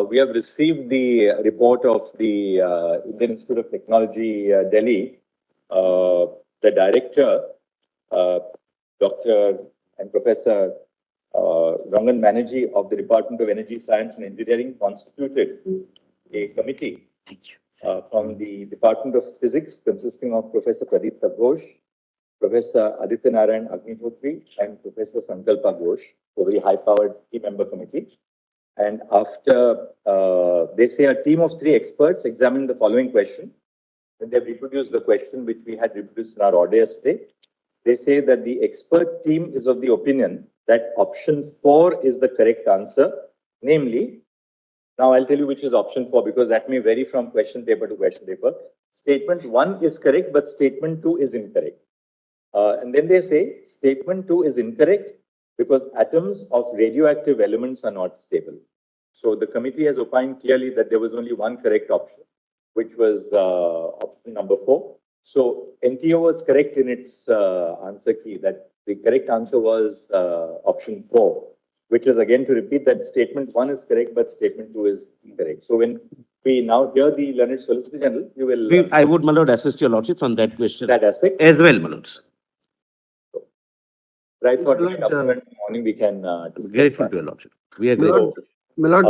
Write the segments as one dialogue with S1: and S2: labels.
S1: we have received the report of the Indian Institute of Technology, Delhi. The director, Dr. and Professor Rangan Banerjee of the Department of Energy Science and Engineering constituted a committee from the Department of Physics consisting of Professor Pradeep Ghosh, Professor Aditya Narayan Agnihotri, and Professor Sankalpa Ghosh, a very high-powered team-member committee. And after, they say a team of 3 experts examined the following question. When they have reproduced the question which we had reproduced in our order yesterday, they say that the expert team is of the opinion that option 4 is the correct answer. Namely, now I'll tell you which is option 4 because that may vary from question paper to question paper. Statement 1 is correct, but statement 2 is incorrect. And then they say statement 2 is incorrect because atoms of radioactive elements are not stable. So the committee has opined clearly that there was only one correct option, which was option number 4. So NTO was correct in its answer key that the correct answer was option 4, which is again to repeat that statement 1 is correct, but statement 2 is incorrect. So when we now hear the learned Solicitor General, you will...
S2: I would, my lord, assist your lordships on that question.
S1: That aspect?
S2: As well, my lords.
S1: Right for morning we can...
S2: grateful to your lordship. We are
S3: grateful. My lord,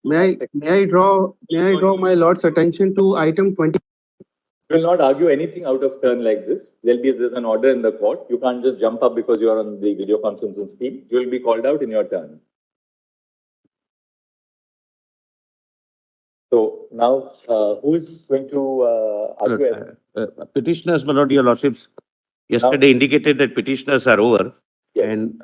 S3: may I draw my lord's attention to item 20.
S1: You will not argue anything out of turn like this. There's an order in the court. You can't just jump up because you are on the video conferencing screen. You will be called out in your turn. So now, who is going to argue?
S2: Petitioners, my lord, your lordships, yesterday indicated that petitioners are over. Yes. And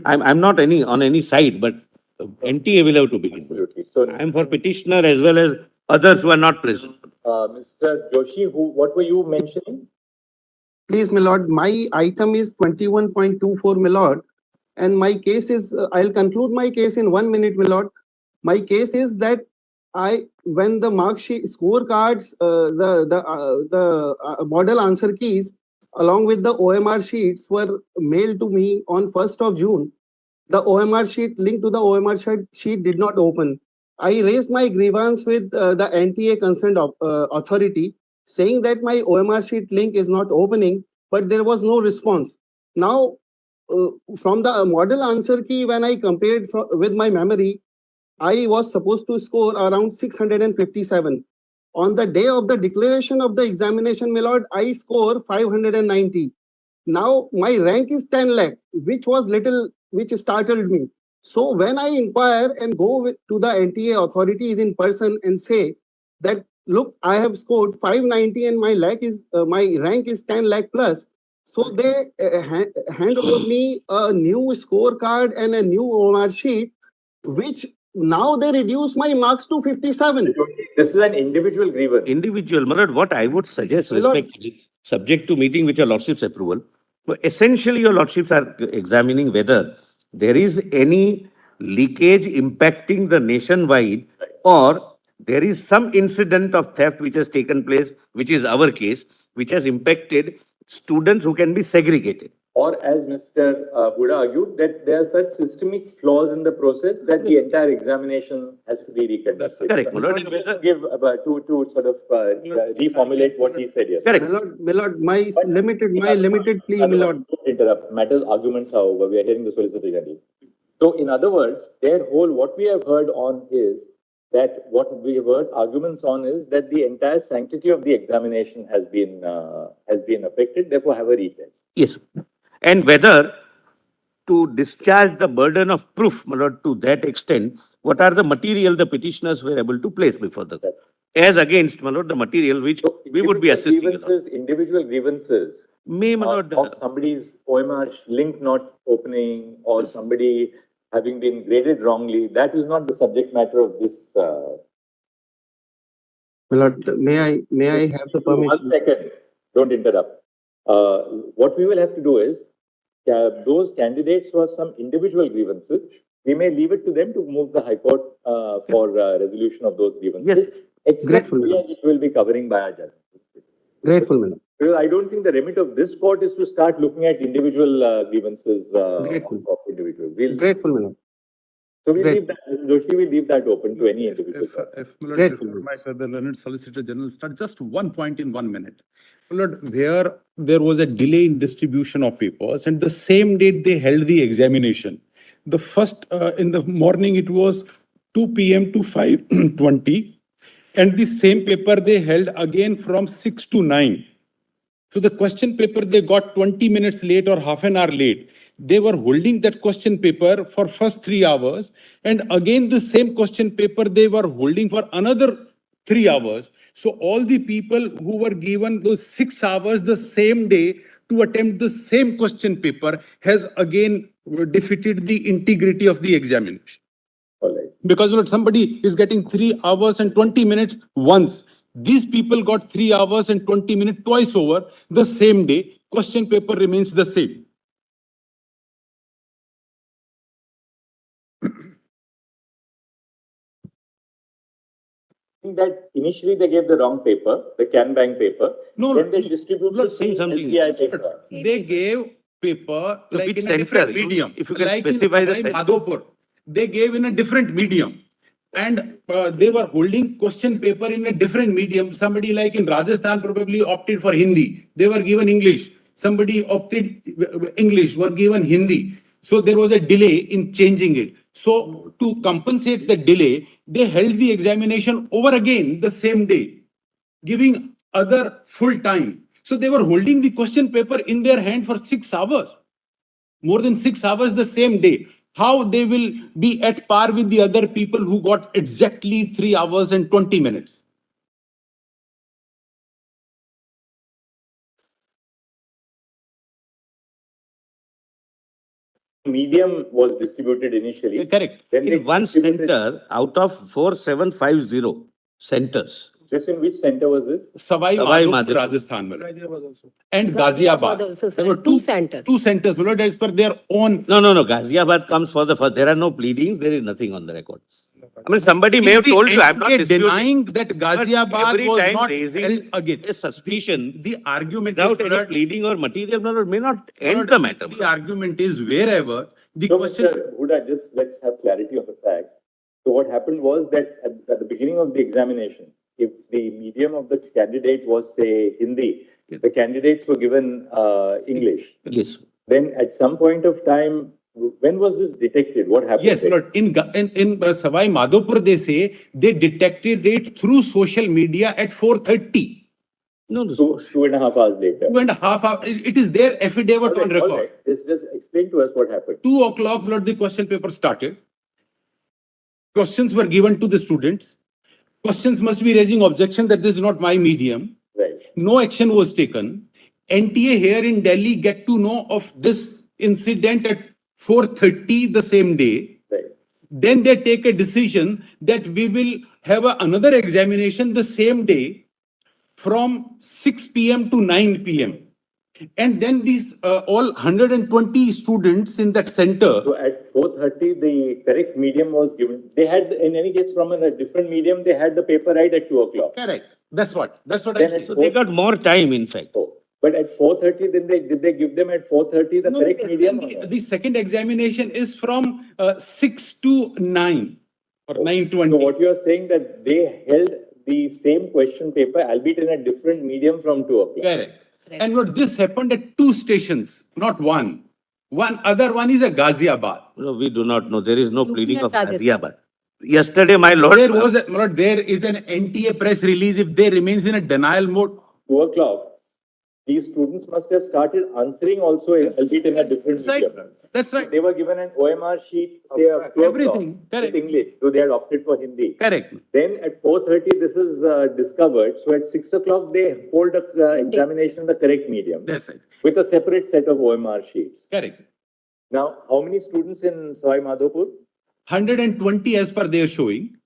S2: I'm not on any side, but NTA will have to begin.
S1: Absolutely. So
S2: I'm for petitioner as well as others who are not present.
S1: Mr. Joshi, what were you mentioning?
S3: Please, my lord, my item is 21.24, my lord, and my case is, I'll conclude my case in 1 minute, my lord. My case is that when the mark sheet scorecards, the model answer keys, along with the OMR sheets were mailed to me on 1st of June. The OMR sheet, link to the OMR sheet did not open. I raised my grievance with the NTA concerned authority, saying that my OMR sheet link is not opening, but there was no response. Now, from the model answer key, when I compared with my memory, I was supposed to score around 657. On the day of the declaration of the examination, my lord, I score 590. Now my rank is 10 lakh, which startled me. So when I inquire and go to the NTA authorities in person and say that, look, I have scored 590 and my rank is 10 lakh plus. So they hand over me a new scorecard and a new OMR sheet, which now they reduce my marks to 57.
S1: This is an individual grievance.
S2: Individual, my lord, what I would suggest respectfully, subject to meeting with your lordship's approval, essentially your lordships are examining whether there is any leakage impacting the nationwide or there is some incident of theft which has taken place, which is our case, which has impacted students who can be segregated.
S1: Or as Mr. Buddha argued, that there are such systemic flaws in the process that the entire examination has to be reconducted.
S2: Correct.
S1: To sort of reformulate what he said yesterday.
S2: Correct.
S3: My lord, my limited plea, my lord.
S1: Don't interrupt. Matters arguments, however, we are hearing the Solicitor General. So, in other words, what we have heard on is that arguments on is that the entire sanctity of the examination has been affected. Therefore, have a retest.
S2: Yes. And whether to discharge the burden of proof, my lord, to that extent, what are the material the petitioners were able to place before the court? As against, my lord, the material which we would be assisting.
S1: Individual grievances.
S2: My lord,
S1: of somebody's OMR link not opening or somebody having been graded wrongly, that is not the subject matter of this.
S3: My lord, may I have the permission?
S1: 1 second. Don't interrupt. What we will have to do is, those candidates who have some individual grievances, we may leave it to them to move the High Court for resolution of those grievances.
S3: Yes.
S1: Except which will be covering by our judge.
S3: Grateful, madam.
S1: Because I don't think the remit of this court is to start looking at individual grievances of individuals.
S3: Grateful, madam.
S1: So we
S3: Great.
S1: leave that, Joshi, we leave that open to any individual.
S4: If my
S3: Grateful.
S4: lord, my brother, learned Solicitor General, start just one point in 1 minute. My lord, where there was a delay in distribution of papers, and the same date they held the examination. The first in the morning it was 2 p.m. to 5:20, and the same paper they held again from 6 to 9. So the question paper they got 20 minutes late or half an hour late. They were holding that question paper for first 3 hours, and again the same question paper they were holding for another 3 hours. So all the people who were given those 6 hours the same day to attempt the same question paper has again defeated the integrity of the examination.
S1: All right.
S4: Because somebody is getting 3 hours and 20 minutes once. These people got 3 hours and 20 minutes twice over the same day. Question paper remains the same.
S1: That initially they gave the wrong paper, the Can Bank paper.
S4: No,
S1: then they
S4: no,
S1: distributed
S2: not saying something.
S1: SBI paper.
S4: They gave paper
S2: So
S4: like
S2: which
S4: in a
S2: center?
S4: different medium.
S2: If you can
S4: like
S2: specify
S4: in
S2: the
S4: Savai
S2: center.
S4: Madhopur, they gave in a different medium. And they were holding question paper in a different medium. Somebody like in Rajasthan probably opted for Hindi. They were given English. Somebody opted English, were given Hindi. So there was a delay in changing it. So to compensate the delay, they held the examination over again the same day, giving other full time. So they were holding the question paper in their hand for 6 hours, more than 6 hours the same day. How they will be at par with the other people who got exactly 3 hours and 20 minutes?
S1: Medium was distributed initially.
S4: Correct.
S1: Then they
S2: In one
S1: distributed-
S2: center out of 4750 centers.
S1: Just in which center was this?
S4: Savai
S2: Savai
S4: Madhopur,
S2: Madhopur.
S4: Rajasthan. And Ghaziabad.
S5: also, sir.
S4: There were
S5: Two centers.
S4: Two centers, as per their own.
S2: No, Ghaziabad comes for the first. There are no pleadings. There is nothing on the record. I mean, somebody may have
S4: Is the
S2: told you. I'm not
S4: NTA
S2: disputing.
S4: denying that
S2: But
S4: Ghaziabad
S2: every
S4: was
S2: time
S4: not
S2: raising
S4: held again.
S2: a suspicion
S4: The argument
S2: without
S4: is,
S2: any pleading or material may not end the matter.
S4: The argument is wherever the
S1: So,
S4: question.
S1: Mr. Huda, just let's have clarity of the facts. So what happened was that at the beginning of the examination, if the medium of the candidate was, say, Hindi, the candidates were given English.
S2: Yes.
S1: Then at some point of time, when was this detected? What happened?
S4: Yes,
S1: there?
S4: Lord. In Savai Madhopur, they say they detected it through social media at 4:30.
S2: No,
S1: 2.5 hours later.
S4: 2.5 hours. It is their affidavit on record.
S1: All right. Just explain to us what happened.
S4: 2 o'clock, Lord, the question paper started. Questions were given to the students. Questions must be raising objection that this is not my medium.
S1: Right.
S4: No action was taken. NTA here in Delhi get to know of this incident at 4:30 the same day.
S1: Right.
S4: Then they take a decision that we will have another examination the same day from 6 p.m. to 9 p.m. And then these all 120 students in that center.
S1: So at 4:30, the correct medium was given. They had, in any case, from a different medium, they had the paper right at 2 o'clock.
S4: Correct. That's what
S1: Then
S4: I'm
S1: at
S4: saying.
S2: So they got more time, in fact.
S1: Oh, but at 4:30, then did they give them at 4:30 the
S4: No,
S1: correct medium?
S4: the second examination is from 6 to 9 or 9:20.
S1: So what you are saying that they held the same question paper, albeit in a different medium from 2 o'clock.
S4: Correct. And what this happened at 2 stations, not one. Other one is a Ghaziabad.
S2: No, we do not know. There is no
S5: UP
S2: pleading
S5: and
S2: of
S5: Rajasthan.
S2: Ghaziabad. Yesterday, my lord.
S4: There is an NTA press release. If they remains in a denial mode,
S1: 2 o'clock, these students must have started answering also, albeit in a different
S4: that's right.
S1: medium.
S4: That's right.
S1: They were given an OMR sheet, say, of 2
S4: Everything.
S1: o'clock
S4: Correct.
S1: with English, so they had opted for Hindi.
S4: Correct.
S1: Then at 4:30, this is discovered. So at 6 o'clock, they hold a examination in the correct medium
S4: That's right.
S1: with a separate set of OMR sheets.
S4: Correct.
S1: Now, how many students in Savai Madhopur?
S4: 120 as per their showing.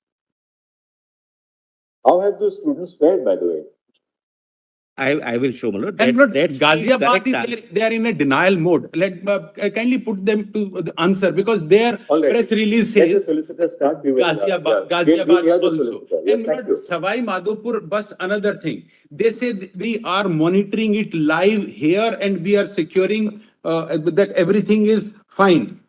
S1: How have those students fared, by the way?
S2: I will show, my lord.
S4: And
S2: That's the
S4: Ghaziabad,
S2: correct answer.
S4: they are in a denial mode. Let kindly put them to the answer because their
S1: All right.
S4: press release
S1: Let the
S4: says
S1: solicitor start. We will,
S4: Ghaziabad,
S1: yeah.
S4: Ghaziabad
S1: We'll hear the
S4: also.
S1: solicitor. Yes,
S4: And
S1: thank you.
S4: Savai Madhopur bust another thing. They say we are monitoring it live here and we are securing that everything is fine.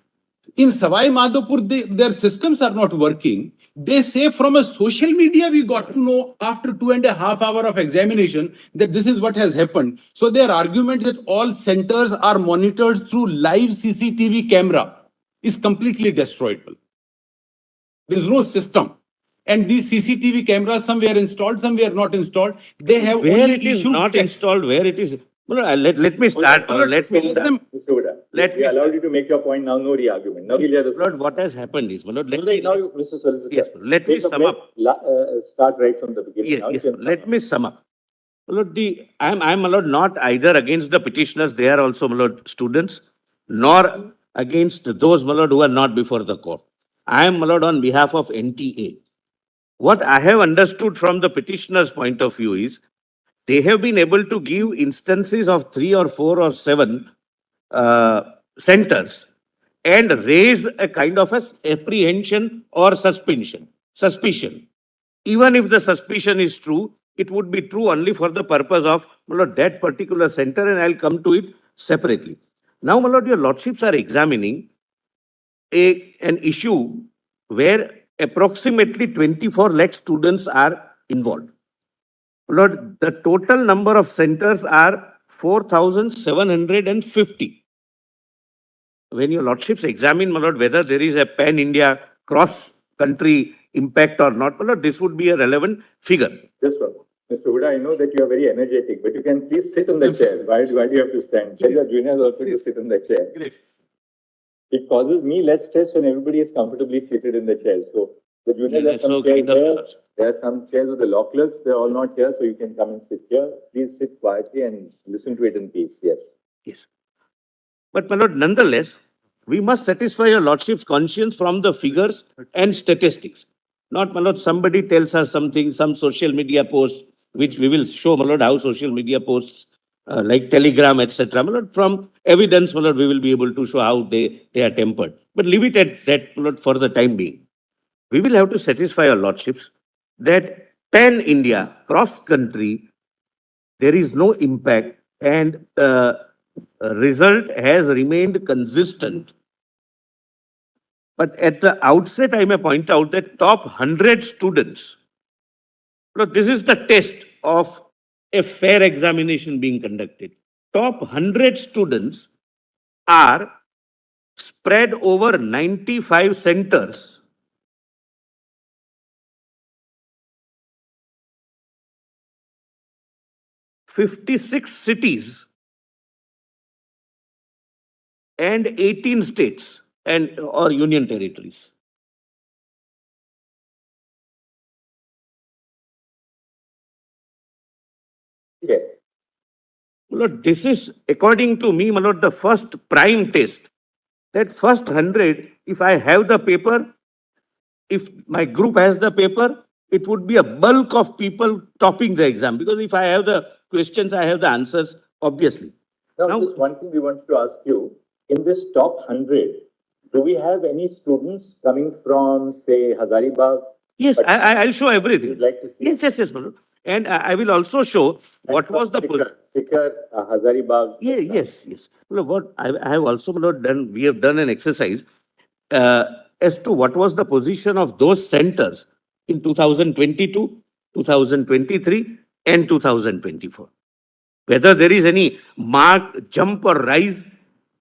S4: In Savai Madhopur, their systems are not working. They say from a social media, we got to know after 2.5 hours of examination that this is what has happened. So their argument that all centers are monitored through live CCTV camera is completely destroyable. There is no system. And these CCTV cameras, some were installed, some were not installed. They have
S2: Where
S4: only
S2: it is
S4: issued
S2: not
S4: checks.
S2: installed, where it is. Well, let me start. Let me
S1: Mr. Huda,
S2: Let
S1: we
S2: me
S1: allowed you to make your point. Now, no re-argument. Now,
S2: Lord, what has happened is, Lord, let me,
S1: now, Mr. Solicitor,
S2: yes, let me sum up.
S1: Start right from the beginning.
S2: Yes,
S1: now
S2: yes,
S1: you can
S2: let me sum up. Lord, I'm Lord, not either against the petitioners, they are also Lord, students, nor against those Lord, who are not before the court. I am Lord, on behalf of NTA. What I have understood from the petitioner's point of view is they have been able to give instances of 3 or 4 or 7 centers and raise a kind of a apprehension or suspicion. Even if the suspicion is true, it would be true only for the purpose of that particular center, and I'll come to it separately. Now, my lord, your lordships are examining an issue where approximately 24 lakh students are involved. Lord, the total number of centers are 4,750. When your lordships examine, my lord, whether there is a pan-India cross-country impact or not, my lord, this would be a relevant figure.
S1: Just one. Mr. Huda, I know that you are very energetic, but you can please sit on the chair. Why do you have to stand? Tell your juniors also to sit on the chair.
S4: Great.
S1: It causes me less stress when everybody is comfortably seated in the chair. So the juniors have some chairs here. There are some chairs with the law clerks. They're all not here, so you can come and sit here. Please sit quietly and listen to it in peace. Yes.
S2: Yes. But, my lord, nonetheless, we must satisfy your lordship's conscience from the figures and statistics. Not, my lord, somebody tells us something, some social media post, which we will show, my lord, how social media posts like Telegram, etc. My lord, from evidence, my lord, we will be able to show how they are tempered. But leave it at that, my lord, for the time being. We will have to satisfy our lordships that pan-India, cross-country, there is no impact, and result has remained consistent. But at the outset, I may point out that top 100 students, this is the test of a fair examination being conducted. Top 100 students are spread over 95 centers. "56 cities and 18 states and or union territories."
S1: Yes.
S2: My lord, this is, according to me, my lord, the first prime test. That first 100, if I have the paper, if my group has the paper, it would be a bulk of people topping the exam. Because if I have the questions, I have the answers, obviously.
S1: Now, just one thing we wanted to ask you. In this top 100, do we have any students coming from, say, Hazaribagh?
S2: Yes, I'll show everything.
S1: You'd like to see?
S2: Yes, my lord. And I will also show what was the...
S1: Sikar, Hazaribagh.
S2: Yes. Well, what I have also, my lord, done, we have done an exercise as to what was the position of those centers in 2022, 2023, and 2024. Whether there is any marked jump or rise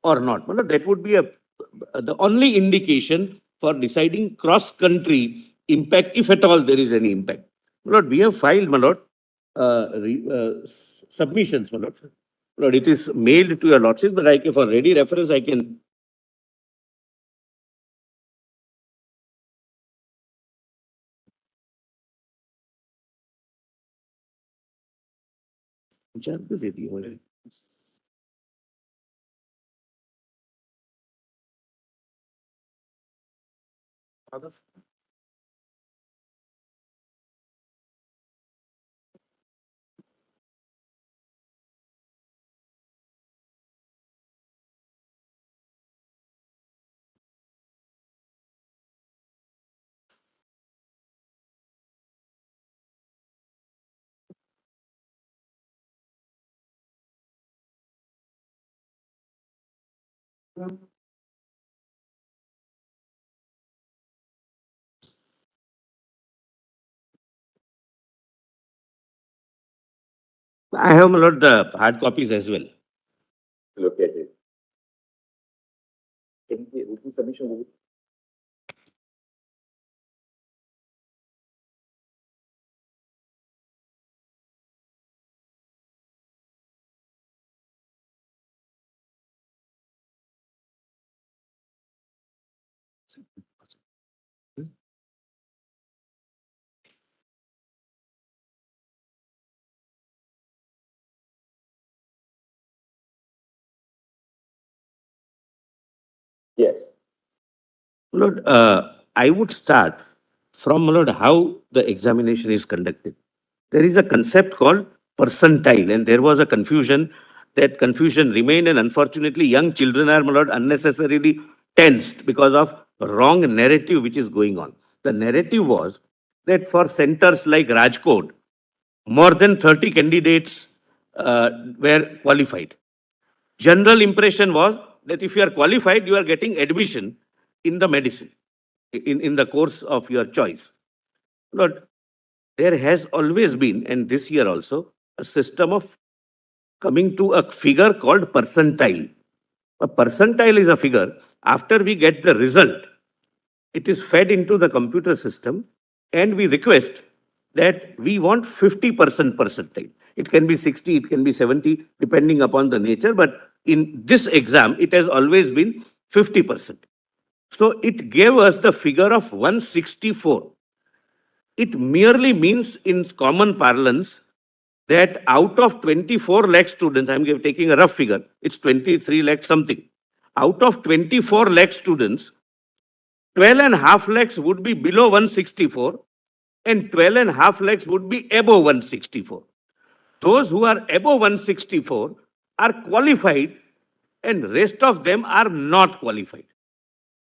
S2: or not. My lord, that would be the only indication for deciding cross-country impact, if at all there is any impact. My lord, we have filed, my lord, submissions, my lord. Lord, it is mailed to your lordships, but for ready reference, I can. I have, my lord, the hard copies as well.
S1: Look at it. Can the written submission will be- Yes.
S2: My lord, I would start from, my lord, how the examination is conducted. There is a concept called percentile, and there was a confusion. That confusion remained, and unfortunately, young children are, my lord, unnecessarily tensed because of wrong narrative which is going on. The narrative was that for centers like Rajkot, more than 30 candidates were qualified. General impression was that if you are qualified, you are getting admission in the medicine, in the course of your choice. Lord, there has always been, and this year also, a system of coming to a figure called percentile. A percentile is a figure. After we get the result, it is fed into the computer system, and we request that we want 50% percentile. It can be 60, it can be 70, depending upon the nature, but in this exam, it has always been 50%. So it gave us the figure of 164. It merely means in common parlance that out of 24 lakh students, I'm taking a rough figure, it's 23 lakh something. Out of 24 lakh students, 12 and a half lakhs would be below 164 and 12 and a half lakhs would be above 164. Those who are above 164 are qualified and rest of them are not qualified.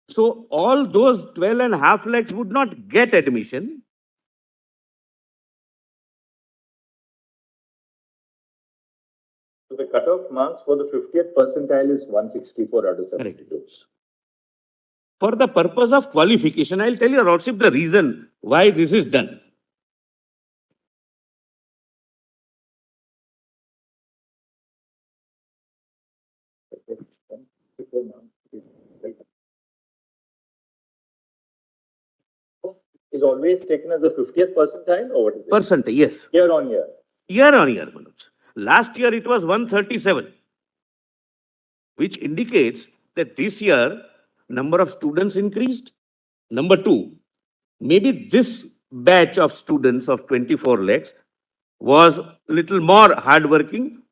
S2: So all those 12 and a half lakhs would not get admission.
S1: So the cutoff marks for the 50th percentile is 164 out of 72.
S2: For the purpose of qualification, I'll tell you, Lordship, the reason why this is done.
S1: Is always taken as a 50th percentile or what is it?
S2: Percentile, yes.
S1: Year on year.
S2: Year on year, Manoj. Last year it was 137, which indicates that this year number of students increased. Number two, maybe this batch of students of 24 lakhs was little more hardworking.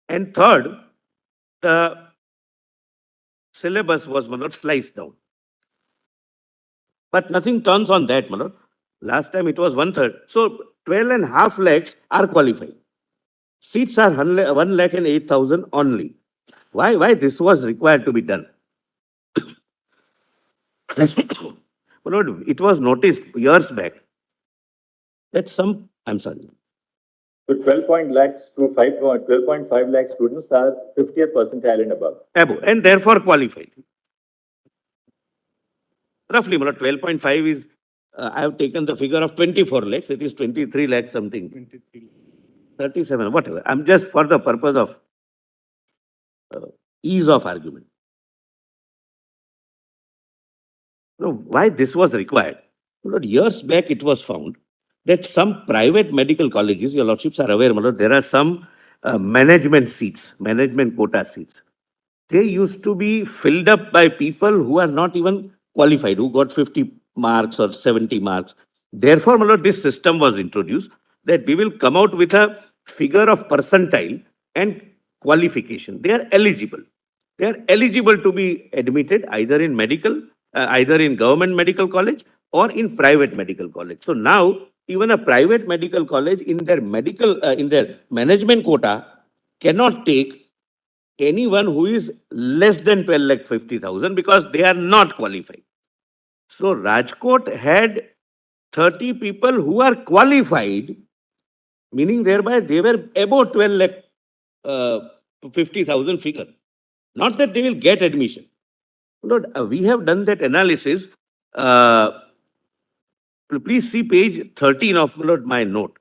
S2: And third, the syllabus was, Manoj, sliced down. But nothing turns on that, Manoj. Last time it was 1/3. So 12 and a half lakhs are qualified. Seats are 1 lakh and 8,000 only. Why this was required to be done? Manoj, it was noticed years back that some, I'm sorry.
S1: So 12.5 lakh students are 50th percentile and above.
S2: Above, and therefore qualified. Roughly, 12.5 is, I have taken the figure of 24 lakhs, it is 23 lakhs something. 37, whatever. I'm just for the purpose of ease of argument. Now, why this was required? Years back it was found that some private medical colleges, your lordships are aware, there are some management seats, management quota seats. They used to be filled up by people who are not even qualified, who got 50 marks or 70 marks. Therefore, my lord, this system was introduced that we will come out with a figure of percentile and qualification. They are eligible. They are eligible to be admitted either in medical, either in government medical college or in private medical college. So now, even a private medical college in their management quota cannot take anyone who is less than 12 lakh 50,000 because they are not qualified. So Rajkot had 30 people who are qualified, meaning thereby they were above 12 lakh 50,000 figure. Not that they will get admission. Lord, we have done that analysis Please see page 13 of my note.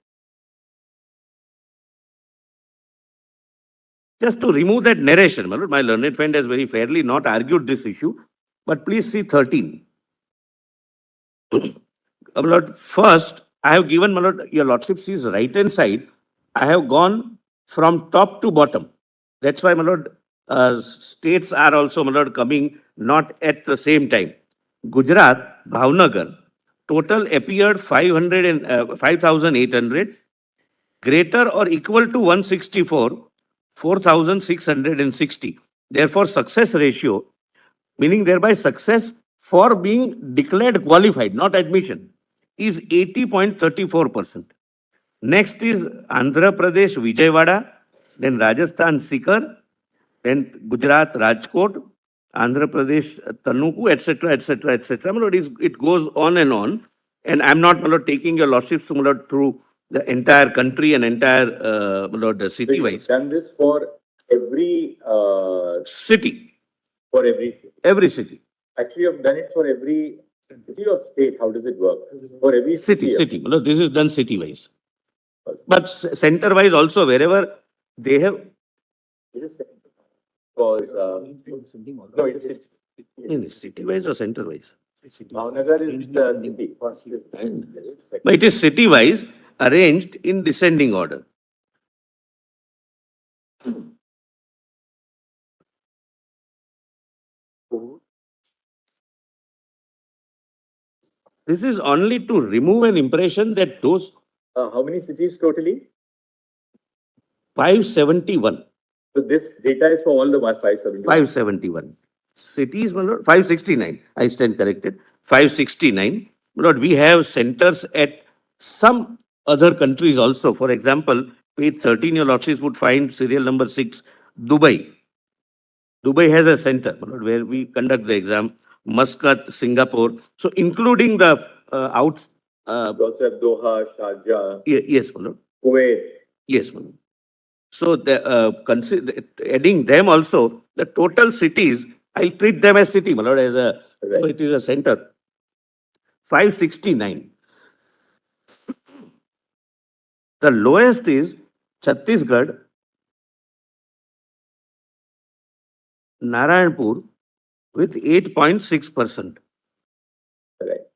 S2: Just to remove that narration, my learned friend has very fairly not argued this issue, but please see 13. First, I have given, your lordship sees right hand side, I have gone from top to bottom. That's why, states are also, coming not at the same time. Gujarat, Bhavnagar, total appeared 5,800, greater or equal to 164, 4,660. Therefore, success ratio, meaning thereby success for being declared qualified, not admission, is 80.34%. Next is Andhra Pradesh, Vijayawada, then Rajasthan, Sikar, then Gujarat, Rajkot, Andhra Pradesh, Tanuku, etc., etc., etc. It goes on, and I'm not taking your lordships through the entire country and entire the city
S1: So
S2: wise.
S1: you've done this for every
S2: City,
S1: for every city.
S2: every city.
S1: Actually, you've done it for every city or state. How does it work? For every
S2: City.
S1: city.
S2: This is done city wise. But center wise also, wherever they have.
S1: It is because no, it is
S2: City wise or center wise?
S1: Bhavnagar is the city.
S2: But it is city wise arranged in descending order. This is only to remove an impression that those.
S1: How many cities totally?
S2: 571.
S1: So this data is for all the 571.
S2: 571. Cities, 569. I stand corrected. 569. We have centers at some other countries also. For example, page 13, your lordships would find serial number 6, Dubai. Dubai has a center where we conduct the exam. Muscat, Singapore. So including the outs.
S1: We also have Doha, Sharjah.
S2: Yes,
S1: Kuwait.
S2: Yes, so adding them also, the total cities, I'll treat them as city, as a, it is a center. 569. The lowest is Chhattisgarh, Narayanpur with 8.6%.
S1: Right.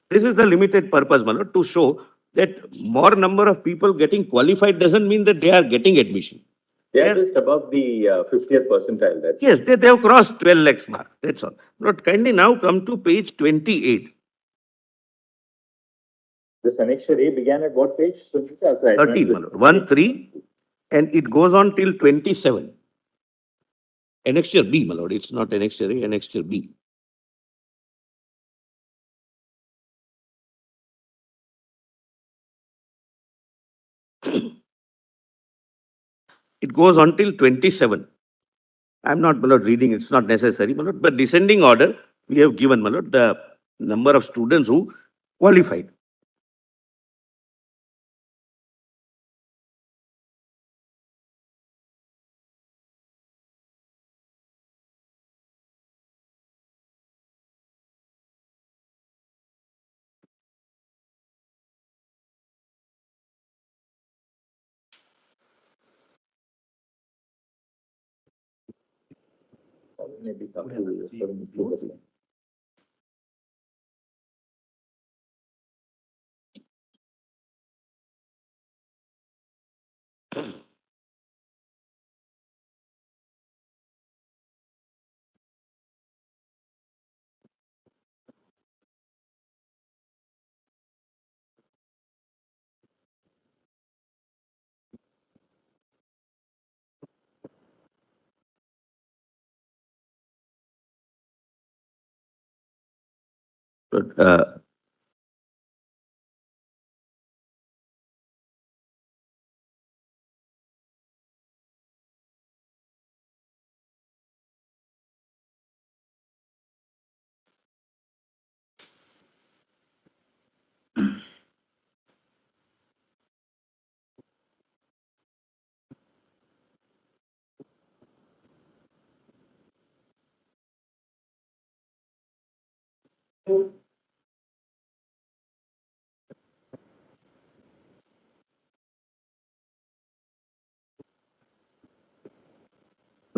S2: This is the limited purpose, to show that more number of people getting qualified doesn't mean that they are getting admission.
S1: They are just above the 50th percentile. That's
S2: yes, they have crossed 12 lakhs mark. That's all. But kindly now come to page 28.
S1: This annexure A began at what page?
S2: 13, 1, 3, and it goes on till 27. Annexure B, my lord. It's not annexure A, annexure B. It goes on till 27. I'm not, my lord, reading. It's not necessary, my lord. But descending order, we have given, my lord, the number of students who qualified.
S1: maybe up to 72%.
S2: But,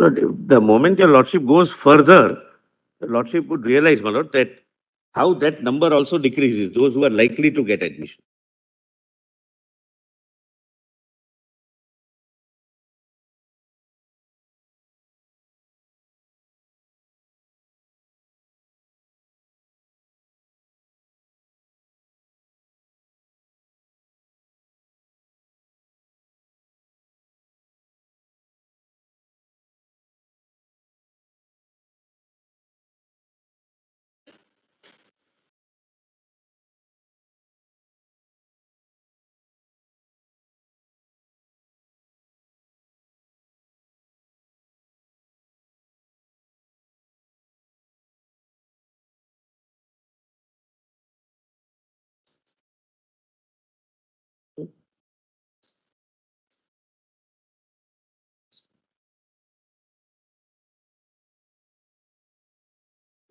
S2: But the moment your lordship goes further, the lordship would realize, my lord, that how that number also decreases, those who are likely to get admission.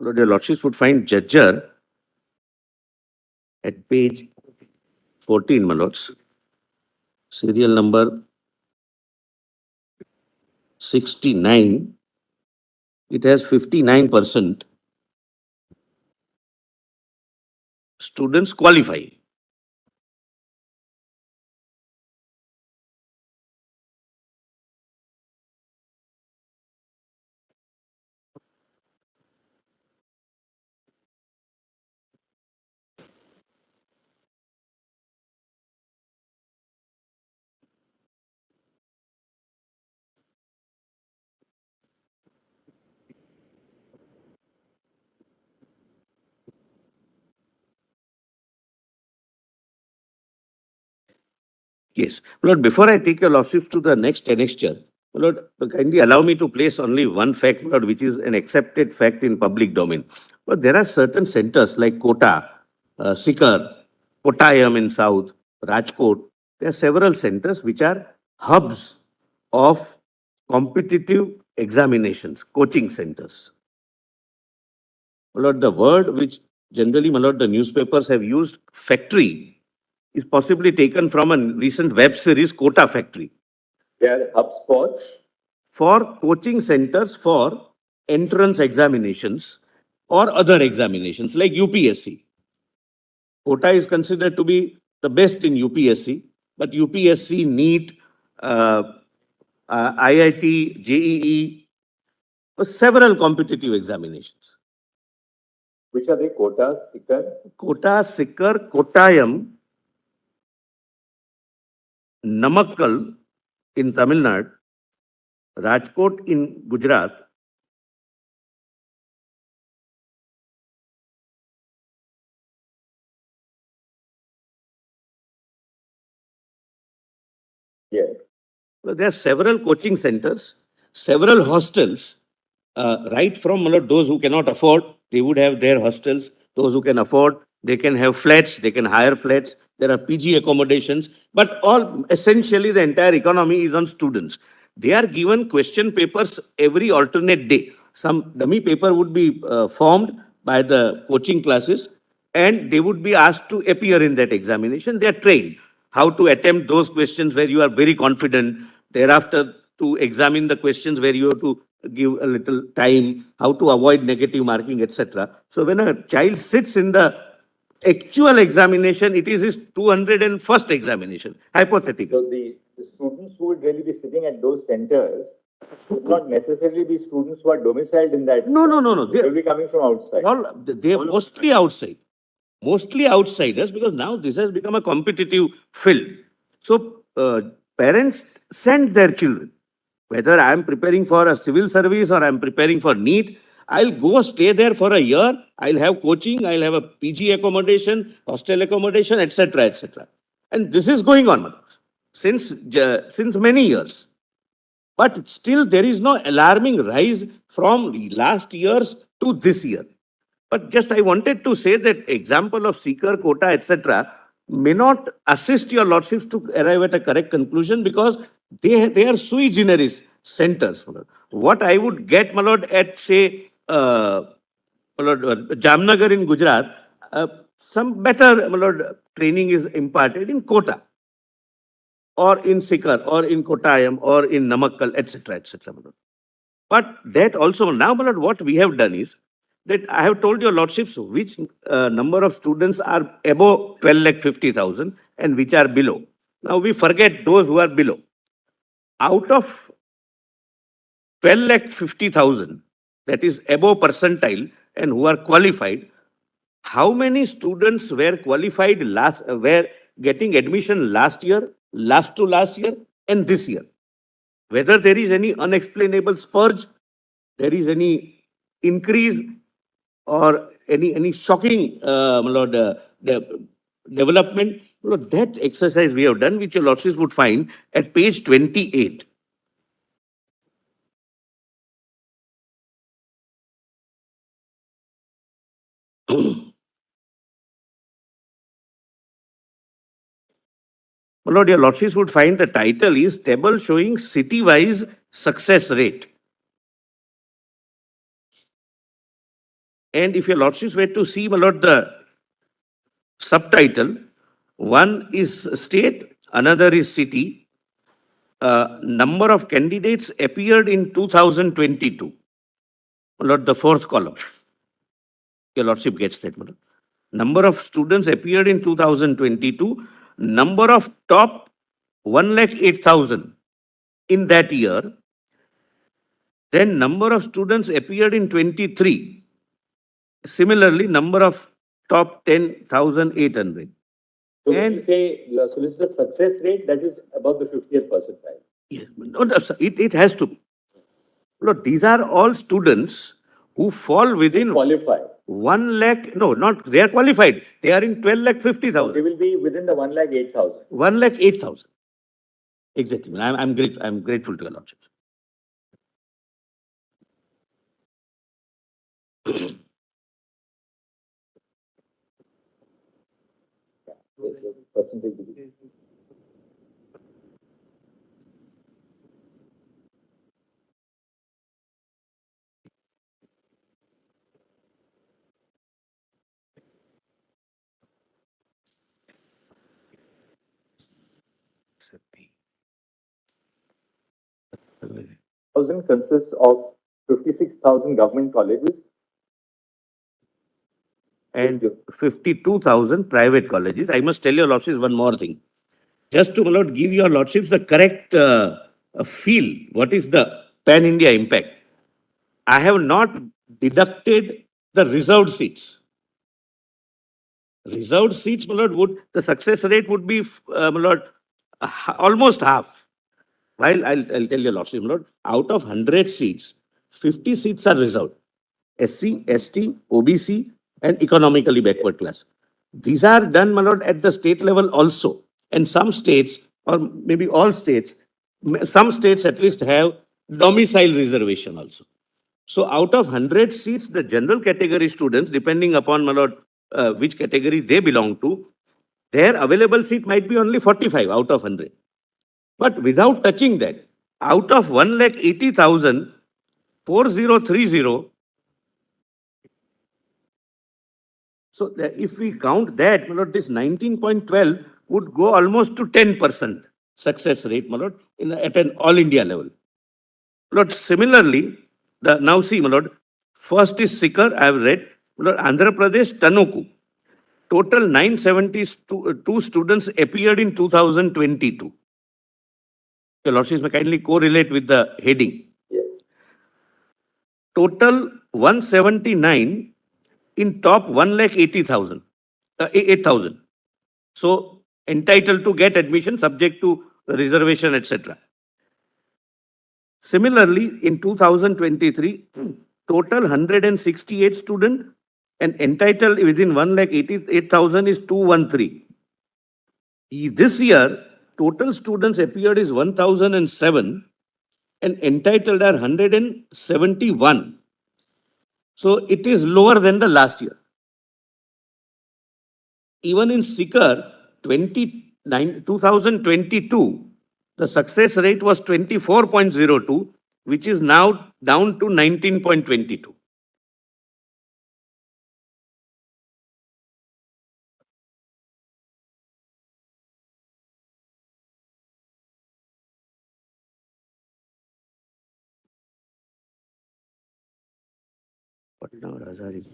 S2: Lord, your lordships would find Judger at page 14, my lords. Serial number 69. It has 59% students qualify. Yes. Lord, before I take your lordships to the next annexure, Lord, kindly allow me to place only one fact, Lord, which is an accepted fact in public domain. But there are certain centers like Kota, Sikar, Kottayam in south, Rajkot. There are several centers which are hubs of competitive examinations, coaching centers. My Lord, the word which generally, my Lord, the newspapers have used, factory, is possibly taken from a recent web series, Kota Factory.
S1: They are HubSpot.
S2: For coaching centers for entrance examinations or other examinations like UPSC. Kota is considered to be the best in UPSC, but UPSC, NEET, IIT, JEE, several competitive examinations.
S1: Which are they? Kota, Sikar?
S2: Kota, Sikar, Kottayam, Namakkal in Tamil Nadu, Rajkot in Gujarat,
S1: Yeah.
S2: well, there are several coaching centers, several hostels, right from those who cannot afford, they would have their hostels. Those who can afford, they can have flats, they can hire flats. There are PG accommodations, but all essentially the entire economy is on students. They are given question papers every alternate day. Some dummy paper would be formed by the coaching classes and they would be asked to appear in that examination. They are trained how to attempt those questions where you are very confident, thereafter to examine the questions where you have to give a little time, how to avoid negative marking, etc. So when a child sits in the actual examination, it is his 201st examination, hypothetical.
S1: So the students who would really be sitting at those centers would not necessarily be students who are domiciled in that.
S2: No.
S1: They will be coming from outside.
S2: They are mostly outside. Mostly outsiders, because now this has become a competitive field. So parents send their children. Whether I am preparing for a civil service or I am preparing for NEET, I'll go stay there for a year. I'll have coaching. I'll have a PG accommodation, hostel accommodation, etc., etc. And this is going on since many years. But still, there is no alarming rise from last year's to this year. But just I wanted to say that example of seeker, quota, etc. may not assist your lordships to arrive at a correct conclusion because they are sui generis centers. What I would get, my lord, at say my lord, Jamnagar in Gujarat, some better, my lord, training is imparted in Kota or in Sikar or in Kottayam or in Namakkal, etc., etc. But that also, now, my lord, what we have done is that I have told your lordships which number of students are above 12,50,000 and which are below. Now we forget those who are below. Out of 12,50,000, that is above percentile and who are qualified, how many students were qualified were getting admission last year, last to last year, and this year? Whether there is any unexplainable spurge, there is any increase or any shocking my lord, development. My lord, that exercise we have done, which your lordships would find at page 28. My lord, your lordships would find the title is Table Showing City-Wise Success Rate. And if your lordships were to see, my lord, the subtitle, one is state, another is city. Number of candidates appeared in 2022. My lord, the fourth column. Your lordship gets that, my lord. Number of students appeared in 2022. Number of top 1,08,000 in that year. Then number of students appeared in 23. Similarly, number of top 10,800.
S1: So when you say your solicitor success rate, that is above the 50th percentile.
S2: Yes, no, no, sir, it has to be. Look, these are all students who fall within
S1: Qualify.
S2: 1 lakh. No, not they are qualified. They are in 12,50,000.
S1: They will be within the 1,08,000.
S2: 1,08,000. Exactly. I'm grateful to your lordship.
S1: Percentage. Thousand consists of 56,000 government colleges
S2: and 52,000 private colleges. I must tell your lordships one more thing. Just to, my lord, give your lordships the correct feel, what is the pan-India impact? I have not deducted the reserved seats. Reserved seats, my lord, the success rate would be, my lord, almost half. While I'll tell your lordship, my lord, out of 100 seats, 50 seats are reserved. SC, ST, OBC, and economically backward class. These are done, my lord, at the state level also. And some states, or maybe all states, some states at least have domicile reservation also. So out of 100 seats, the general category students, depending upon, my lord, which category they belong to, their available seat might be only 45 out of 100. But without touching that, out of 1,80,000, 4030. So if we count that, my lord, this 19.12 would go almost to 10% success rate, my lord, at an all India level. Lord, similarly, now see, my lord, first is Sikar, I have read, my lord, Andhra Pradesh, Tanuku. Total 972 students appeared in 2022. Your lordships may kindly correlate with the heading.
S1: Yes.
S2: Total 179 in top 1,80,000, 8,000. So entitled to get admission subject to reservation, etc. Similarly, in 2023, total 168 student and entitled within 1,88,000 is 213. This year, total students appeared is 1,007 and entitled are 171. So it is lower than the last year. Even in Sikar, 2022, the success rate was 24.02, which is now down to 19.22. Patna or Hazari?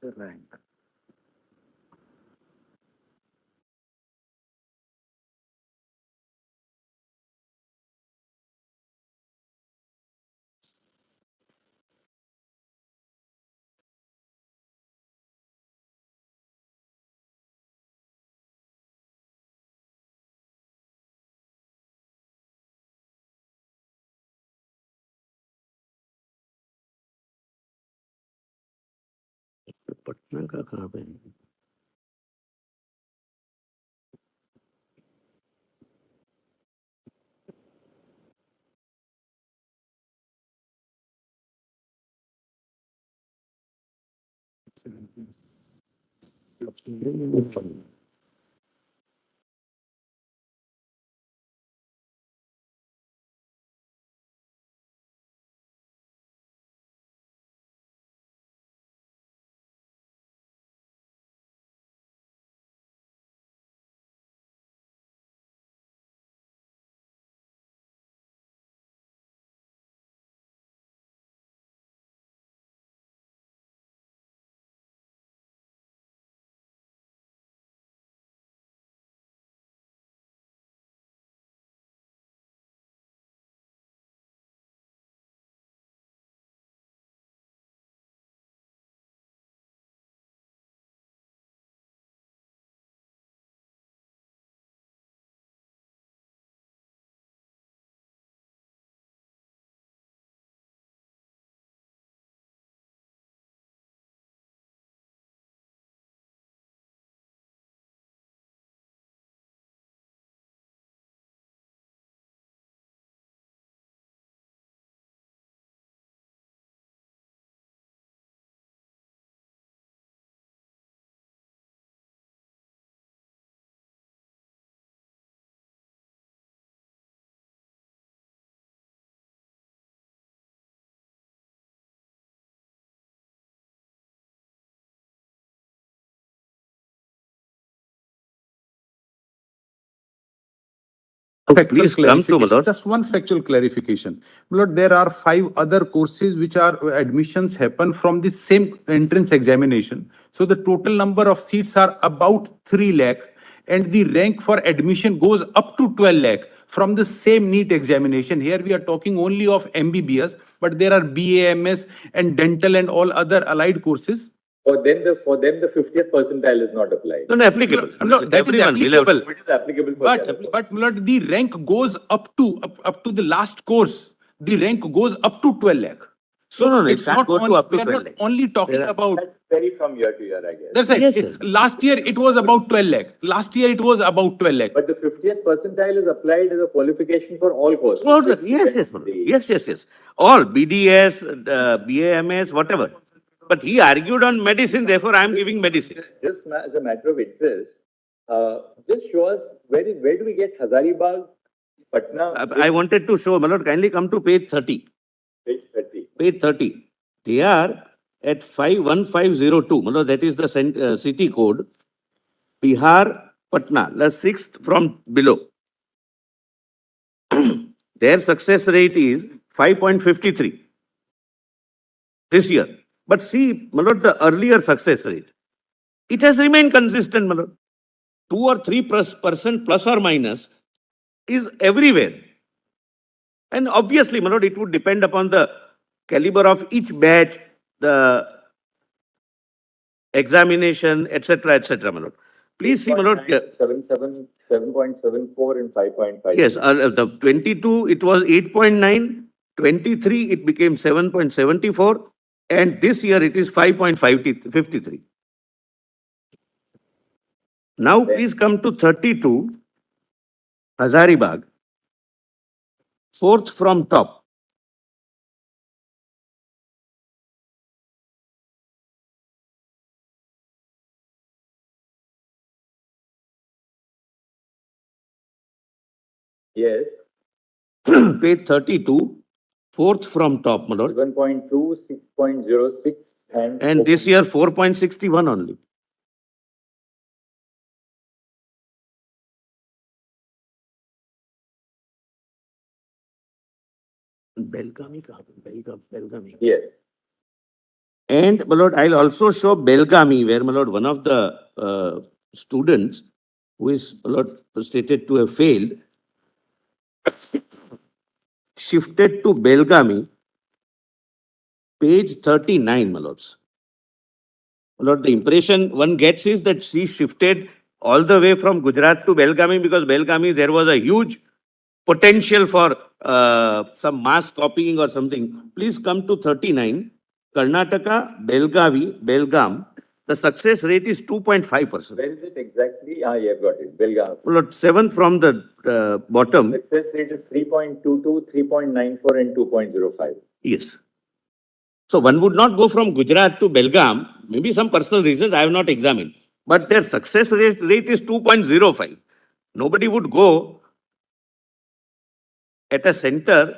S2: The rank. Patna का कहाँ पे है? Please come to Malad.
S4: Just one factual clarification. Lord, there are 5 other courses which are admissions happen from the same entrance examination. So the total number of seats are about 3 lakh and the rank for admission goes up to 12 lakh from the same NEET examination. Here we are talking only of MBBS, but there are BAMS and dental and all other allied courses.
S1: For them, the 50th percentile is not applied.
S2: No, applicable.
S4: No, that is applicable.
S1: It is applicable for
S4: But Lord, the rank goes up to the last course. The rank goes up to 12 lakh. So
S2: No,
S4: it's
S2: it can't
S4: not
S2: go to
S4: only,
S2: up to
S4: we are
S2: 12
S4: not
S2: lakh.
S4: only talking about.
S1: That vary from year to year, I guess.
S4: That's right.
S2: Yes, yes.
S4: Last year it was about 12 lakh. Last year it was about 12 lakh.
S1: But the 50th percentile is applied as a qualification for all courses.
S2: Yes. All BDS, BAMS, whatever. But he argued on medicine, therefore I am giving medicine.
S1: Just as a matter of interest, just show us where do we get Hazaribagh, Patna?
S2: I wanted to show, Malad, kindly come to page 30.
S1: Page 30.
S2: Page 30. They are at 51502. Malad, that is the city code. Bihar, Patna, the sixth from below. Their success rate is 5.53 this year. But see, Malad, the earlier success rate, it has remained consistent, Malad. 2 or 3% plus or minus is everywhere. And obviously, Malad, it would depend upon the caliber of each batch, the examination, etc., Malad. Please see, Malad.
S1: 7.74 and 5.5.
S2: Yes, the 22, it was 8.9, 23, it became 7.74, and this year it is 5.53. Now please come to 32, Hazaribagh, fourth from top.
S1: Yes,
S2: Page 32, fourth from top, my lord.
S1: 7.2, 6.06,
S2: And this year 4.61 only. Belgavi.
S1: Yes.
S2: And, my lord, I'll also show Belgavi, where, my lord, one of the students who is, my lord, stated to have failed, shifted to Belgavi, page 39, my lords. My lord, the impression one gets is that she shifted all the way from Gujarat to Belgavi, because Belgavi, there was a huge potential for some mass copying or something. Please come to 39. Karnataka, Belgavi, Belgaum. The success rate is 2.5%.
S1: Where is it exactly? Ah, yeah, got it. Belgaum.
S2: Lord, seventh from the bottom.
S1: Success rate is 3.22, 3.94, and 2.05.
S2: Yes. So one would not go from Gujarat to Belgaum, maybe some personal reasons I have not examined, but their success rate is 2.05. Nobody would go at a center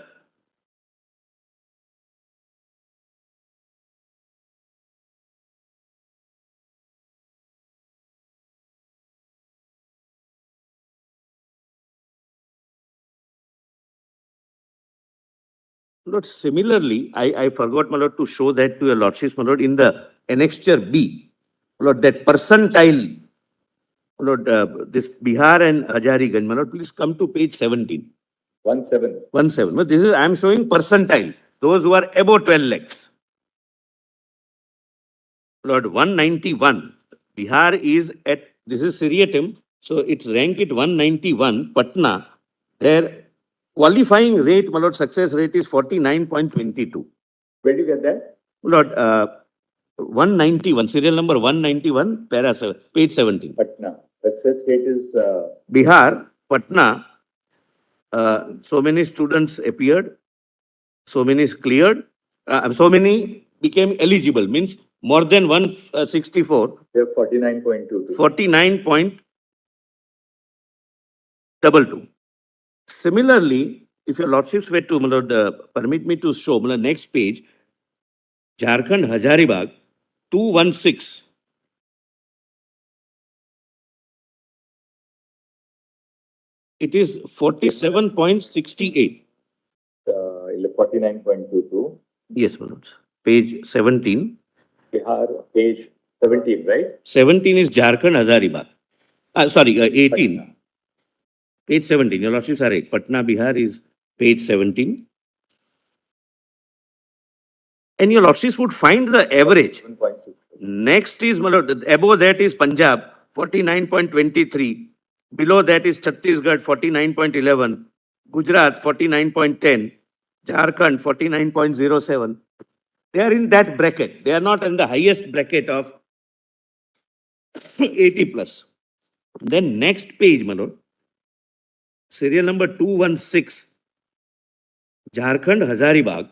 S2: Lord, similarly, I forgot, my lord, to show that to your lordships, my lord, in the annexure B, my lord, that percentile, my lord, this Bihar and Hazariganj, my lord, please come to page 17.
S1: 1.7.
S2: 1.7. But this is, I am showing percentile, those who are above 12 lakhs. Lord, 191. Bihar is at, this is seriatim, so it's ranked at 191. Patna, their qualifying rate, my lord, success rate is 49.22.
S1: Where do you get that?
S2: Lord, 191, serial number 191, page 17.
S1: Patna. Success rate is
S2: Bihar, Patna, so many students appeared, so many is cleared, so many became eligible, means more than 164,
S1: they have 49.22.
S2: 49.22. Similarly, if your lordships were to, my lord, permit me to show, my lord, next page, Jharkhand Hazaribagh, 216. It is 47.68.
S1: 49.22.
S2: Yes, my lords. Page 17.
S1: Bihar, page 17, right?
S2: 17 is Jharkhand Hazaribagh. 18.
S1: Patna.
S2: Page 17. Your lordships are right. Patna, Bihar is page 17. And your lordships would find the average.
S1: 7.6.
S2: Next is, my lord, above that is Punjab, 49.23. Below that is Chhattisgarh, 49.11. Gujarat, 49.10. Jharkhand, 49.07. They are in that bracket. They are not in the highest bracket of 80 plus. Then next page, my lord, serial number 216, Jharkhand Hazaribagh.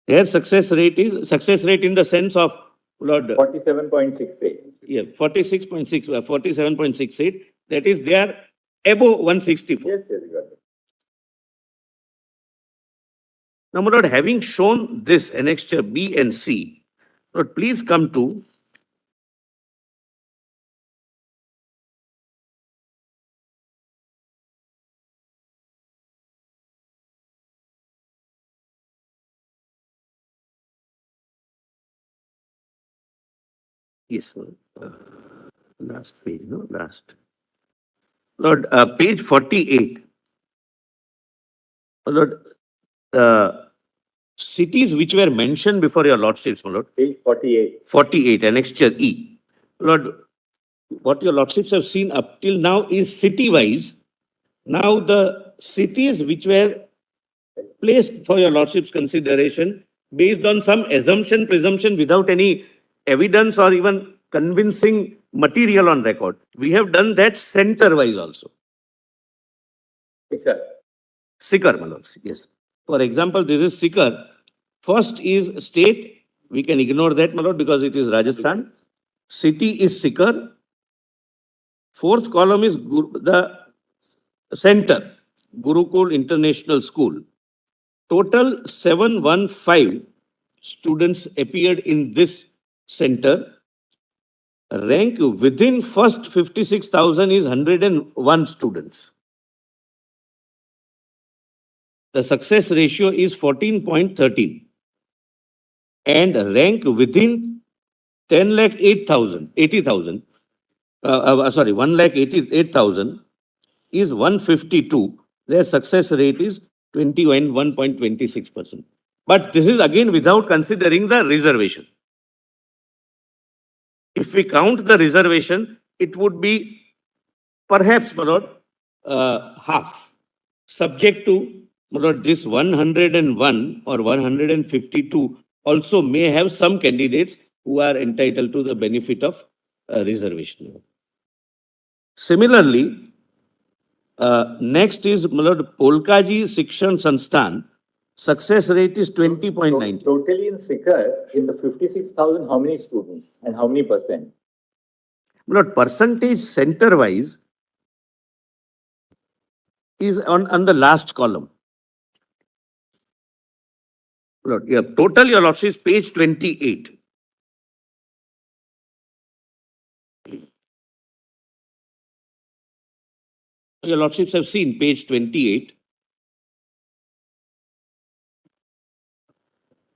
S2: Their success rate in the sense of, Lord,
S1: 47.68.
S2: yeah, 47.68. That is, they are above 164.
S1: Yes, yes, you got it.
S2: Now, my lord, having shown this annexure B and C, Lord, please come to yes, last page, no, last. Lord, page 48. Lord, cities which were mentioned before your lordships, my lord.
S1: Page 48.
S2: 48, annexure E. Lord, what your lordships have seen up till now is city-wise. Now the cities which were placed for your lordship's consideration based on some assumption, presumption without any evidence or even convincing material on record. We have done that center-wise also. Sikar, my lords, yes. For example, this is Sikar. First is state. We can ignore that, my lord, because it is Rajasthan. City is Sikar. Fourth column is the center, Gurukul International School. Total 715 students appeared in this center. Rank within first 56,000 is 101 students. The success ratio is 14.13. And rank within 10 lakh 8,000, 80,000, sorry, 1 lakh 88,000 is 152. Their success rate is 21.26%. But this is again without considering the reservation. If we count the reservation, it would be perhaps, my lord, half. Subject to, my lord, this 101 or 152 also may have some candidates who are entitled to the benefit of reservation. Similarly, next is, my lord, Polkaji Shikshan Sansthan. Success rate is 20.9.
S1: Totally in Sikar, in the 56,000, how many students and how many percent?
S2: My lord, percentage center-wise is on the last column. My lord, yeah, total, your lordship, is page 28. Your lordships have seen page 28.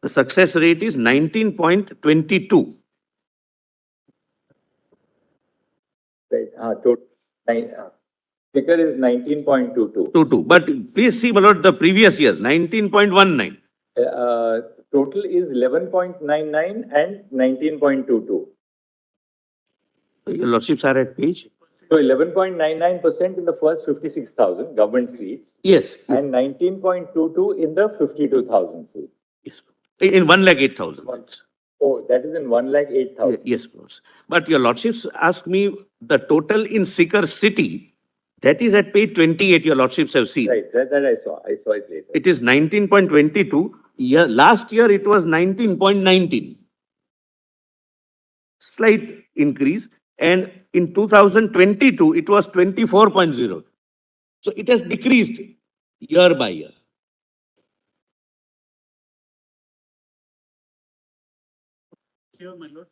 S2: The success rate is 19.22.
S1: Right. Figure is 19.22.
S2: 22. But please see, my lord, the previous year, 19.19.
S1: Total is 11.99 and 19.22.
S2: Your lordships are at page?
S1: So 11.99% in the first 56,000 government seats.
S2: Yes.
S1: And 19.22 in the 52,000 seats.
S2: Yes. In 1,08,000.
S1: Oh, that is in 1,08,000.
S2: Yes, course. But your lordships ask me the total in Sikar city. That is at page 28, your lordships have seen.
S1: Right, that I saw. I saw it later.
S2: It is 19.22. Last year it was 19.19. Slight increase. And in 2022, it was 24.0. So it has decreased year by year.
S5: Here, my lord,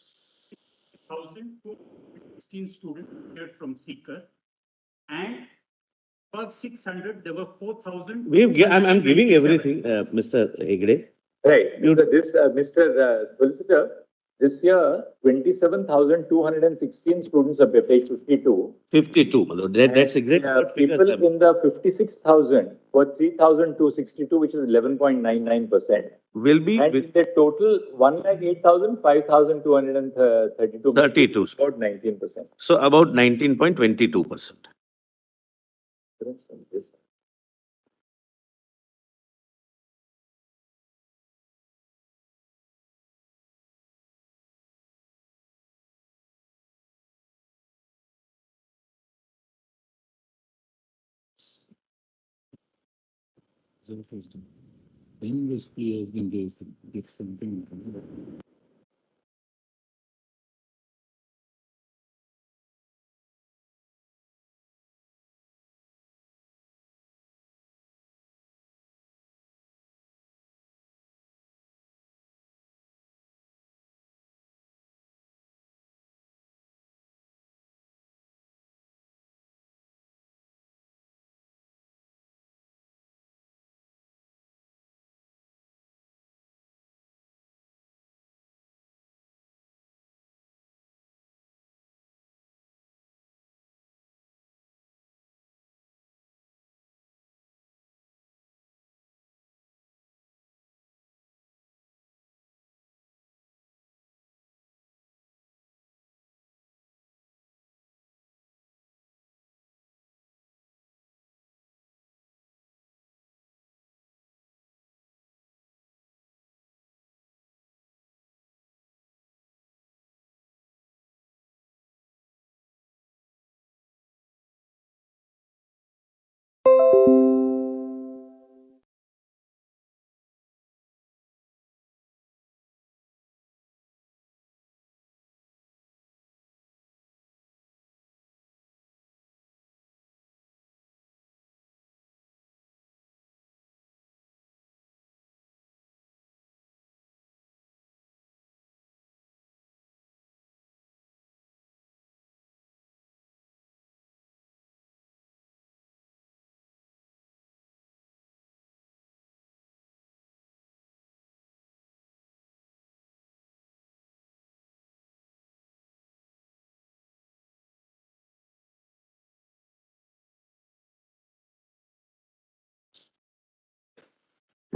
S5: 1,216 students appeared from Seeker, and for 600, there were 4,000.
S2: I'm giving everything, Mr. Hegde.
S1: Right. Mr. Solicitor, this year, 27,216 students are page 52.
S2: 52, my lord. That's exactly what figures
S1: People
S2: have.
S1: in the 56,000 were 3,262, which is 11.99%.
S2: Will be.
S1: And in the total 1,08,000, 5,232.
S2: 32.
S1: About 19%.
S2: So about 19.22%.
S5: When this plea has been raised, it's something.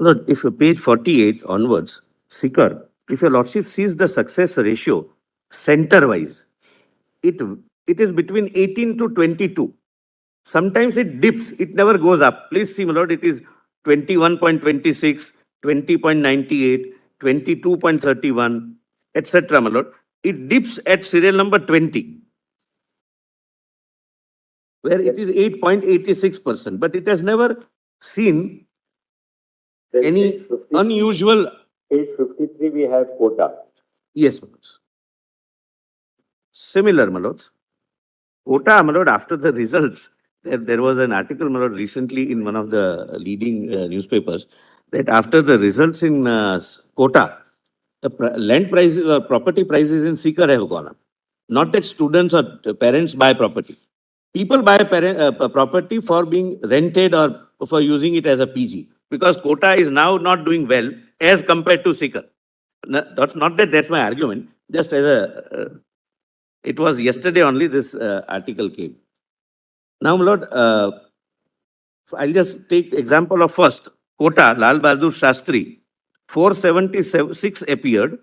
S2: Lord, if you page 48 onwards, seeker, if your lordship sees the success ratio center-wise, it, it is between 18 to 22. Sometimes it dips, it never goes up. Please see, my lord, it is 21.26, 20.98, 22.31, etc., my lord. It dips at serial number 20, where it is 8.86%, but it has never seen any unusual.
S1: Page 53, we have quota.
S2: Yes, my lords. Similar, my lords. Quota, my lord, after the results, there was an article, my lord, recently in one of the leading newspapers that after the results in quota, the land prices or property prices in Sikar have gone up. Not that students or parents buy property. People buy property for being rented or for using it as a PG, because quota is now not doing well as compared to Sikar. That's not that that's my argument, just as a it was yesterday only this article came. Now, my lord, I'll just take example of first. Kota, Lal Bahadur Shastri, 476 appeared,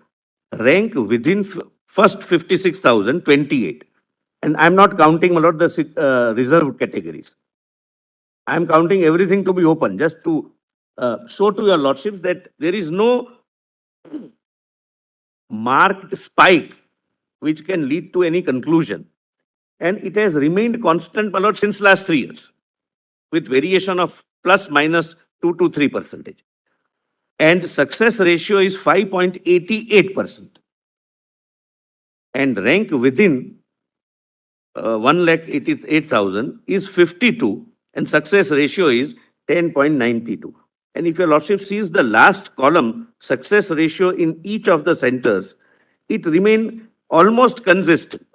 S2: rank within first 56,028. And I'm not counting, my lord, the reserved categories. I'm counting everything to be open, just to show to your lordships that there is no marked spike which can lead to any conclusion. And it has remained constant, my lord, since last 3 years, with variation of plus minus 2 to 3%. And success ratio is 5.88%. And rank within 1,88,000 is 52, and success ratio is 10.92. And if your lordship sees the last column, success ratio in each of the centers, it remained almost consistent.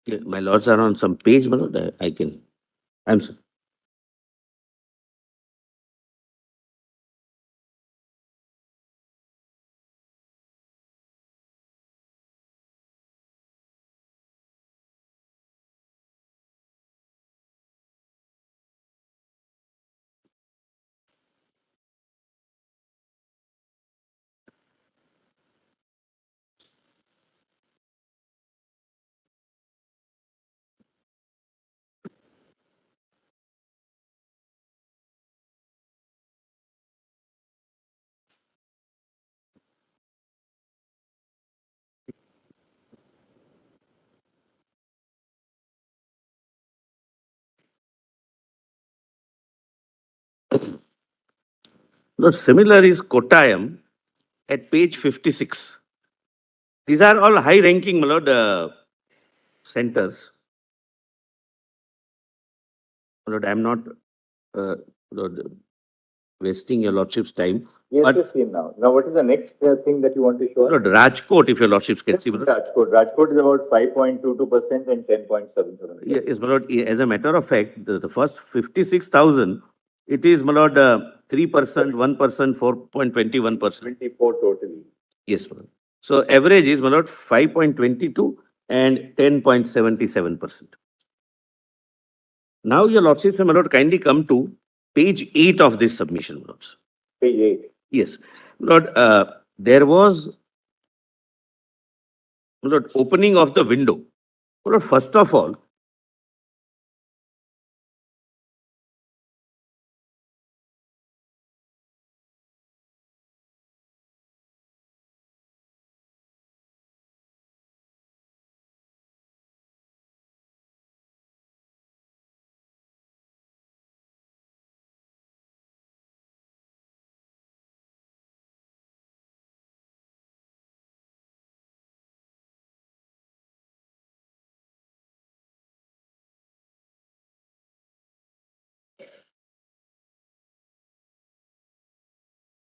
S2: Yeah, my lords are on some page, my lord, I can answer. Lord, similar is Kottayam at page 56. These are all high ranking, my lord, centers. My lord, I'm not Lord, wasting your lordship's time.
S1: Yes,
S2: But
S1: we've seen now. Now, what is the next thing that you want to show us?
S2: Lord, Rajkot, if your lordships can see, my lord.
S1: Rajkot. Rajkot is about 5.22% and 10.77%.
S2: Yes, my lord, as a matter of fact, the first 56,000, it is, my lord, 3%, 1%, 4.21%.
S1: 24 totally.
S2: Yes, my lord. So average is, my lord, 5.22 and 10.77%. Now, your lordships, my lord, kindly come to page 8 of this submission, lords.
S1: Page 8.
S2: Yes, lord, there was, lord, opening of the window. Lord, first of all,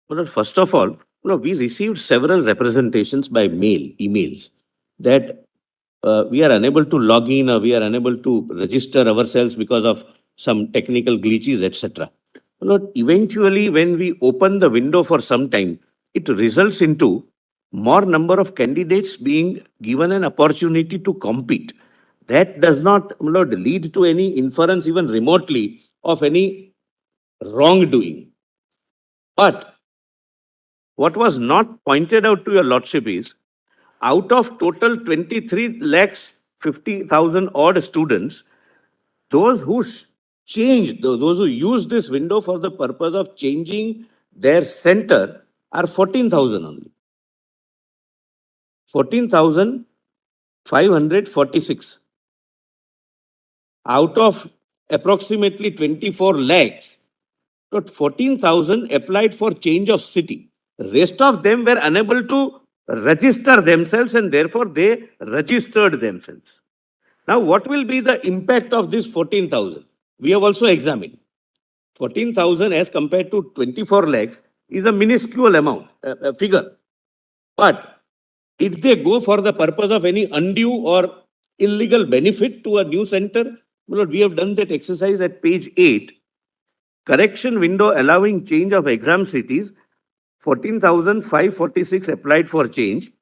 S2: well, first of all, we received several representations by mail, emails, that we are unable to log in or we are unable to register ourselves because of some technical glitches, etc. Eventually, when we open the window for some time, it results into more number of candidates being given an opportunity to compete. That does not, lead to any inference even remotely of any wrongdoing. But what was not pointed out to your lordship is, out of total 23 lakhs 50,000 odd students, those who changed, those who used this window for the purpose of changing their center are 14,000 only. 14,546 out of approximately 24 lakhs. But 14,000 applied for change of city. Rest of them were unable to register themselves and therefore they registered themselves. Now, what will be the impact of this 14,000? We have also examined. 14,000 as compared to 24 lakhs is a minuscule amount, figure. But if they go for the purpose of any undue or illegal benefit to a new center, well, we have done that exercise at page 8. Correction window allowing change of exam cities, 14,546 applied for change.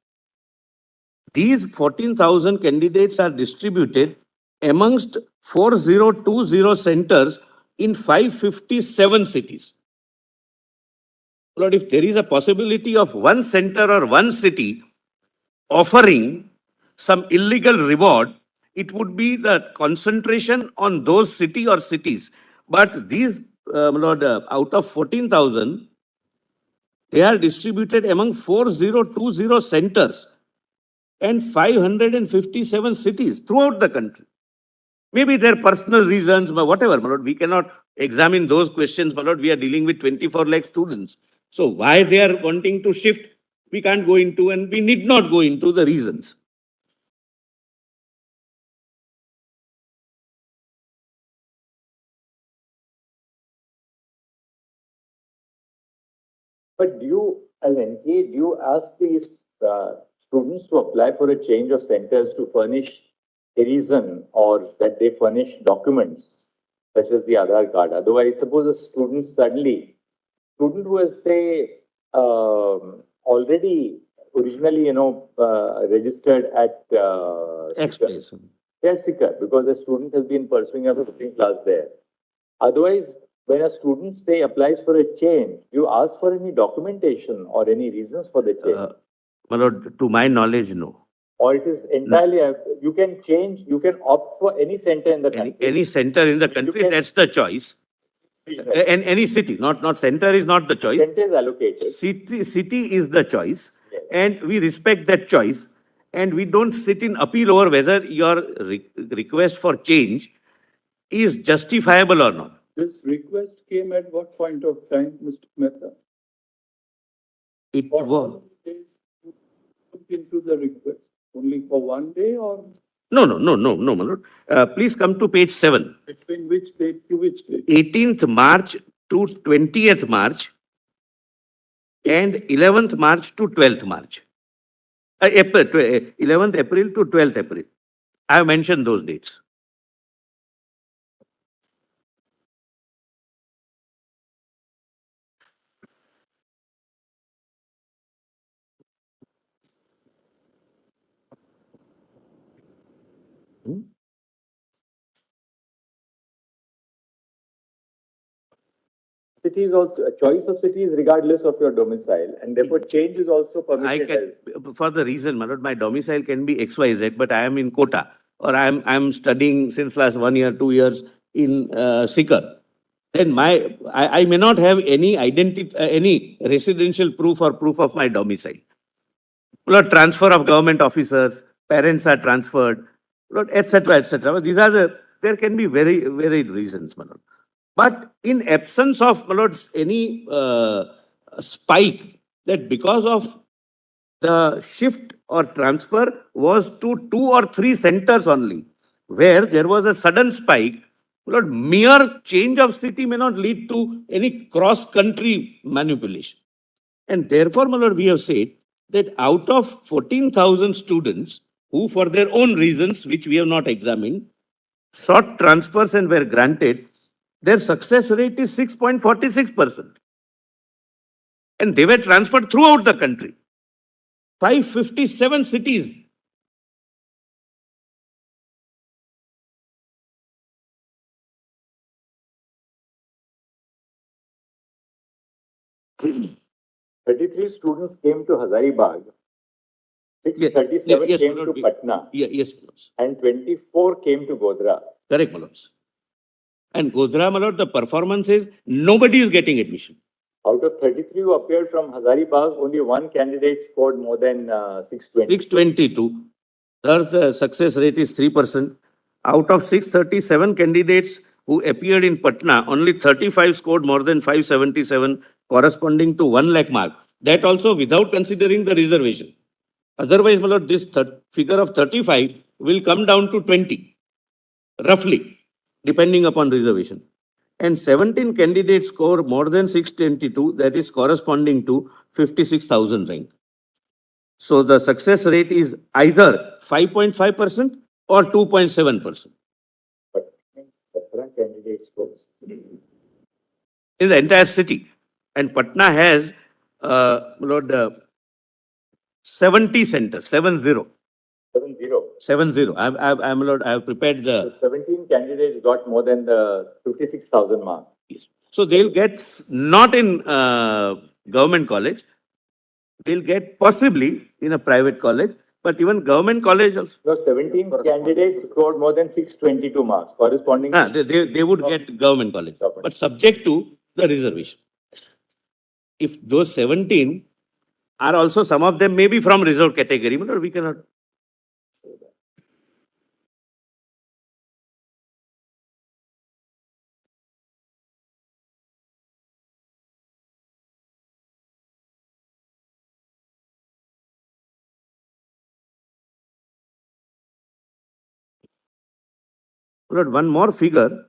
S2: These 14,000 candidates are distributed amongst 4020 centers in 557 cities. Lord, if there is a possibility of one center or one city offering some illegal reward, it would be the concentration on those city or cities. But these, Lord, out of 14,000, they are distributed among 4020 centers and 557 cities throughout the country. Maybe their personal reasons, but whatever, my lord, we cannot examine those questions, my lord. We are dealing with 24 lakh students. So why they are wanting to shift, we can't go into, and we need not go into the reasons.
S1: But do you, as NTA, do you ask these students to apply for a change of centers to furnish a reason or that they furnish documents such as the Aadhaar card? Otherwise, suppose a student who has, say, already originally, registered at
S2: X place.
S1: Sikar, because the student has been pursuing a 15th class there. Otherwise, when a student, say, applies for a change, you ask for any documentation or any reasons for the change?
S2: My lord, to my knowledge, no.
S1: Or it is entirely, you can change, you can opt for any center in the country.
S2: Any center in the country, that's the choice. And any city, not center is not the choice.
S1: Center is allocated.
S2: City is the choice.
S1: Yes.
S2: And we respect that choice. And we don't sit in appeal over whether your request for change is justifiable or not.
S6: This request came at what point of time, Mr. Mehta?
S2: It
S6: For how
S2: was.
S6: many days you looked into the request? Only for one day or
S2: No, my lord. Please come to page 7.
S6: between which date to which date?
S2: 18th March to 20th March and 11th March to 12th March. 11th April to 12th April. I have mentioned those dates.
S1: City is also a choice of city is regardless of your domicile, and therefore change is also
S2: I
S1: permitted.
S2: can, for the reason, my lord, my domicile can be XYZ, but I am in Kota, or I'm studying since last 1 year, 2 years in Sikar. Then I may not have any identity, any residential proof or proof of my domicile. Lord, transfer of government officers, parents are transferred, Lord, etc., etc. These are there can be very varied reasons, my lord. But in absence of, my lord, any spike, that because of the shift or transfer was to 2 or 3 centers only, where there was a sudden spike, my lord, mere change of city may not lead to any cross-country manipulation. And therefore, my lord, we have said that out of 14,000 students who, for their own reasons, which we have not examined, sought transfers and were granted, their success rate is 6.46%. And they were transferred throughout the country. 557 cities.
S1: Thirty-three students came to Hazaribagh. 637
S2: yes,
S1: came
S2: my
S1: to
S2: lord.
S1: Patna.
S2: Yes, my lords.
S1: And 24 came to Godhra.
S2: Correct, my lords. And Godhra, my lord, the performance is nobody is getting admission.
S1: Out of 33 who appeared from Hazaribagh, only one candidate scored more than 620.
S2: 622. Third, the success rate is 3%. Out of 637 candidates who appeared in Patna, only 35 scored more than 577, corresponding to 1 lakh mark. That also without considering the reservation. Otherwise, my lord, this figure of 35 will come down to 20, roughly, depending upon reservation. And 17 candidates score more than 622, that is corresponding to 56,000 rank. So the success rate is either 5.5% or 2.7%.
S1: But Patna candidate scores.
S2: In the entire city. And Patna has, Lord, 70 centers, 70.
S1: 7-0.
S2: 70. I'm Lord, I have prepared the.
S1: So 17 candidates got more than the 56,000 mark.
S2: Yes. So they'll get not in government college, they'll get possibly in a private college, but even government college also.
S1: No, 17 candidates scored more than 622 marks, corresponding.
S2: They would get government college, but subject to the reservation. If those 17 are also, some of them may be from reserved category, but we cannot. Lord, one more figure.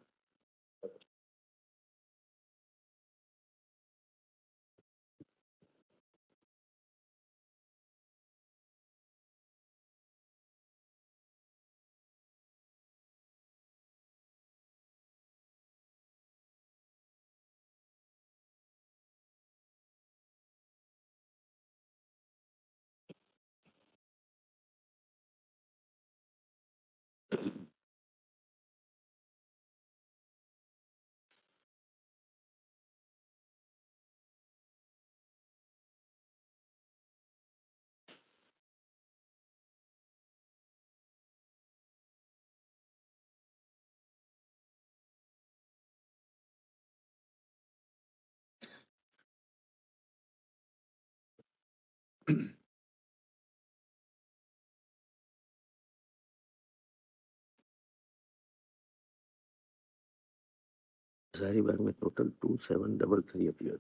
S2: Hazaribagh में total 2733 appear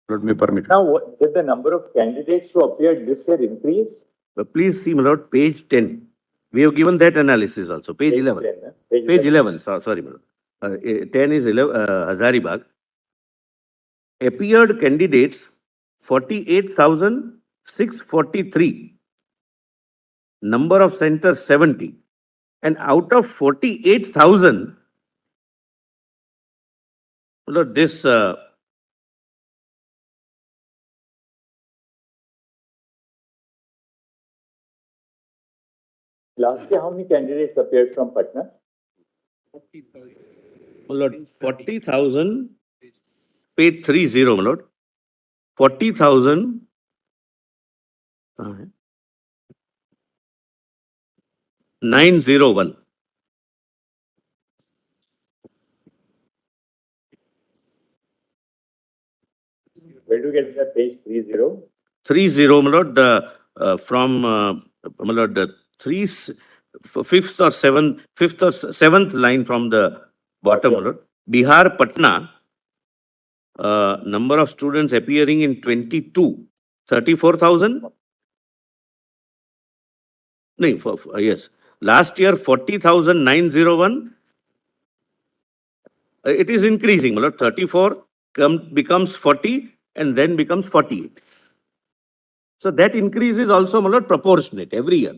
S4: Lord, may permit.
S1: Now, did the number of candidates who appeared this year increase?
S2: Please see, my lord, page 10. We have given that analysis also. Page 11.
S1: 10,
S2: Page 11. Sorry, my lord. 10 is 11, Hazaribagh. Appeared candidates 48,643. Number of centers 70. And out of 48,000, this
S1: Last year, how many candidates appeared from Patna?
S2: 40,000, page 30, my lord. 40,000. 901.
S1: Where do you get that page 30?
S2: 30, my lord, from, my lord, fifth or seventh line from the bottom, my lord. Bihar, Patna, number of students appearing in 22, 34,000? No, yes. Last year, 40,901. It is increasing, my lord. 34 becomes 40 and then becomes 48. So that increase is also, my lord, proportionate every year.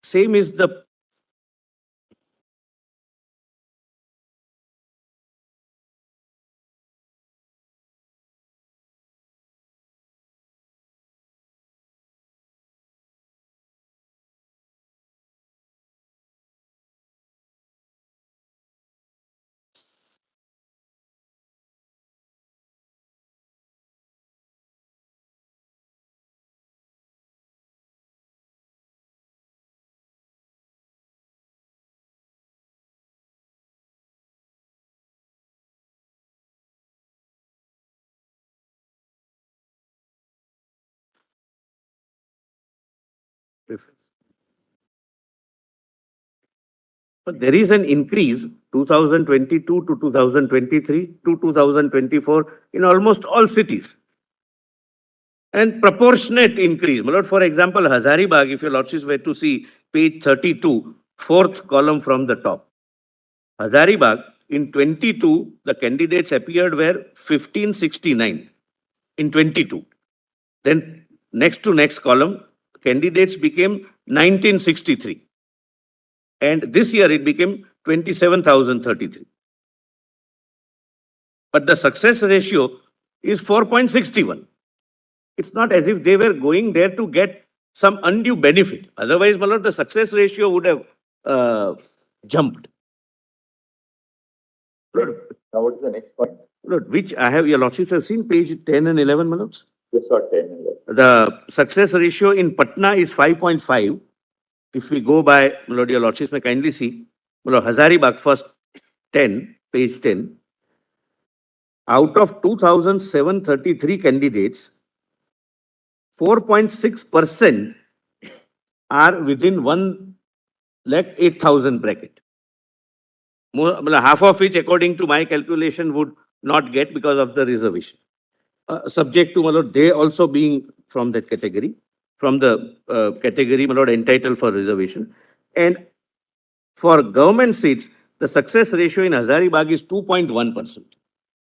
S2: Same is the But there is an increase 2022 to 2023 to 2024 in almost all cities. And proportionate increase. My lord, for example, Hazaribagh, if your lordships were to see page 32, fourth column from the top. Hazaribagh, in 22, the candidates appeared were 1569 in 22. Then next to next column, candidates became 1963. And this year it became 27,033. But the success ratio is 4.61. It's not as if they were going there to get some undue benefit. Otherwise, my lord, the success ratio would have jumped. Lord,
S1: Now, what is the next point?
S2: Lord, which I have, your lordships have seen page 10 and 11, my lords.
S1: This or 10 and 11.
S2: The success ratio in Patna is 5.5. If we go by, my lord, your lordships may kindly see, my lord, Hazaribagh first 10, page 10. Out of 2,733 candidates, 4.6% are within 1,08,000 bracket. Half of which, according to my calculation, would not get because of the reservation. Subject to, my lord, they also being from that category, from the category, my lord, entitled for reservation. And for government seats, the success ratio in Hazaribagh is 2.1%.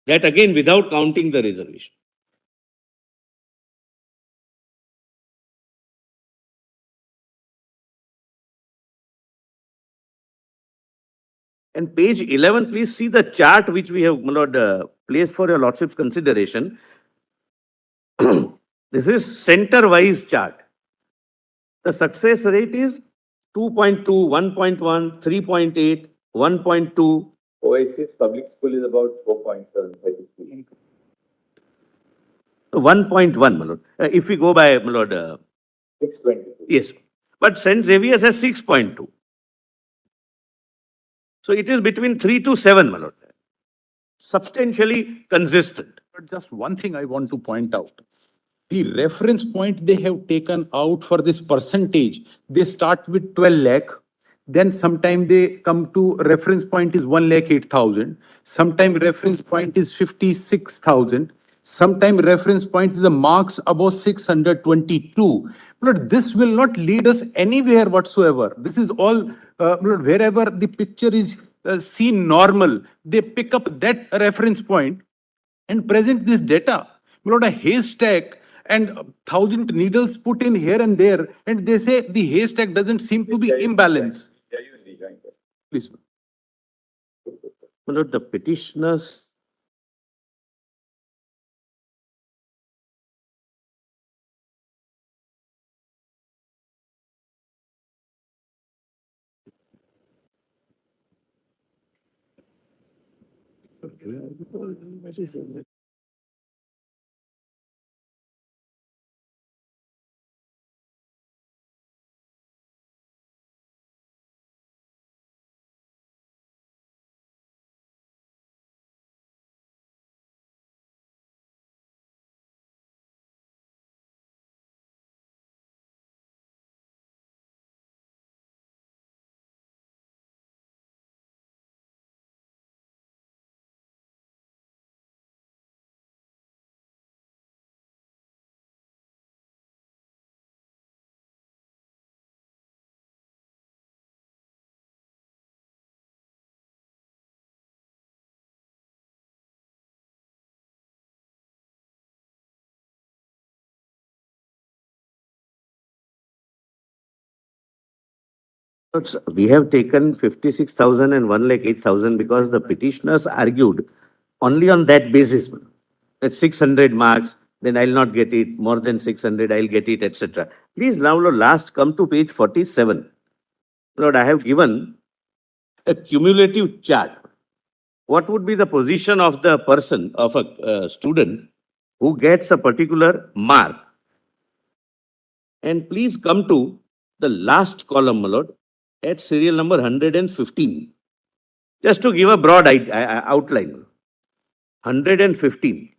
S2: That again, without counting the reservation. And page 11, please see the chart which we have, my lord, placed for your lordship's consideration. This is center-wise chart. The success rate is 2.2, 1.1, 3.8, 1.2.
S1: Oasis public school is about 4.7.
S2: 1.1, my lord. If we go by, my lord.
S1: 622.
S2: Yes. But St. Xavier's has 6.2. So it is between 3 to 7, my lord. Substantially consistent.
S4: But just one thing I want to point out. The reference point they have taken out for this percentage, they start with 12 lakh. Then sometime they come to reference point is 1 lakh 8,000. Sometime reference point is 56,000. Sometime reference point is the marks above 622. But this will not lead us anywhere whatsoever. This is all, wherever the picture is seen normal, they pick up that reference point and present this data. Not a haystack and 1,000 needles put in here and there, and they say the haystack doesn't seem to be imbalanced. Please.
S2: My lord, the petitioners. We have taken 56,000 and 1 lakh 8,000 because the petitioners argued only on that basis. At 600 marks, then I'll not get it. More than 600, I'll get it, etc. Please now, Lord, last come to page 47. Lord, I have given a cumulative chart. What would be the position of the person, of a student who gets a particular mark? And please come to the last column, my lord, at serial number 115. Just to give a broad outline. 115.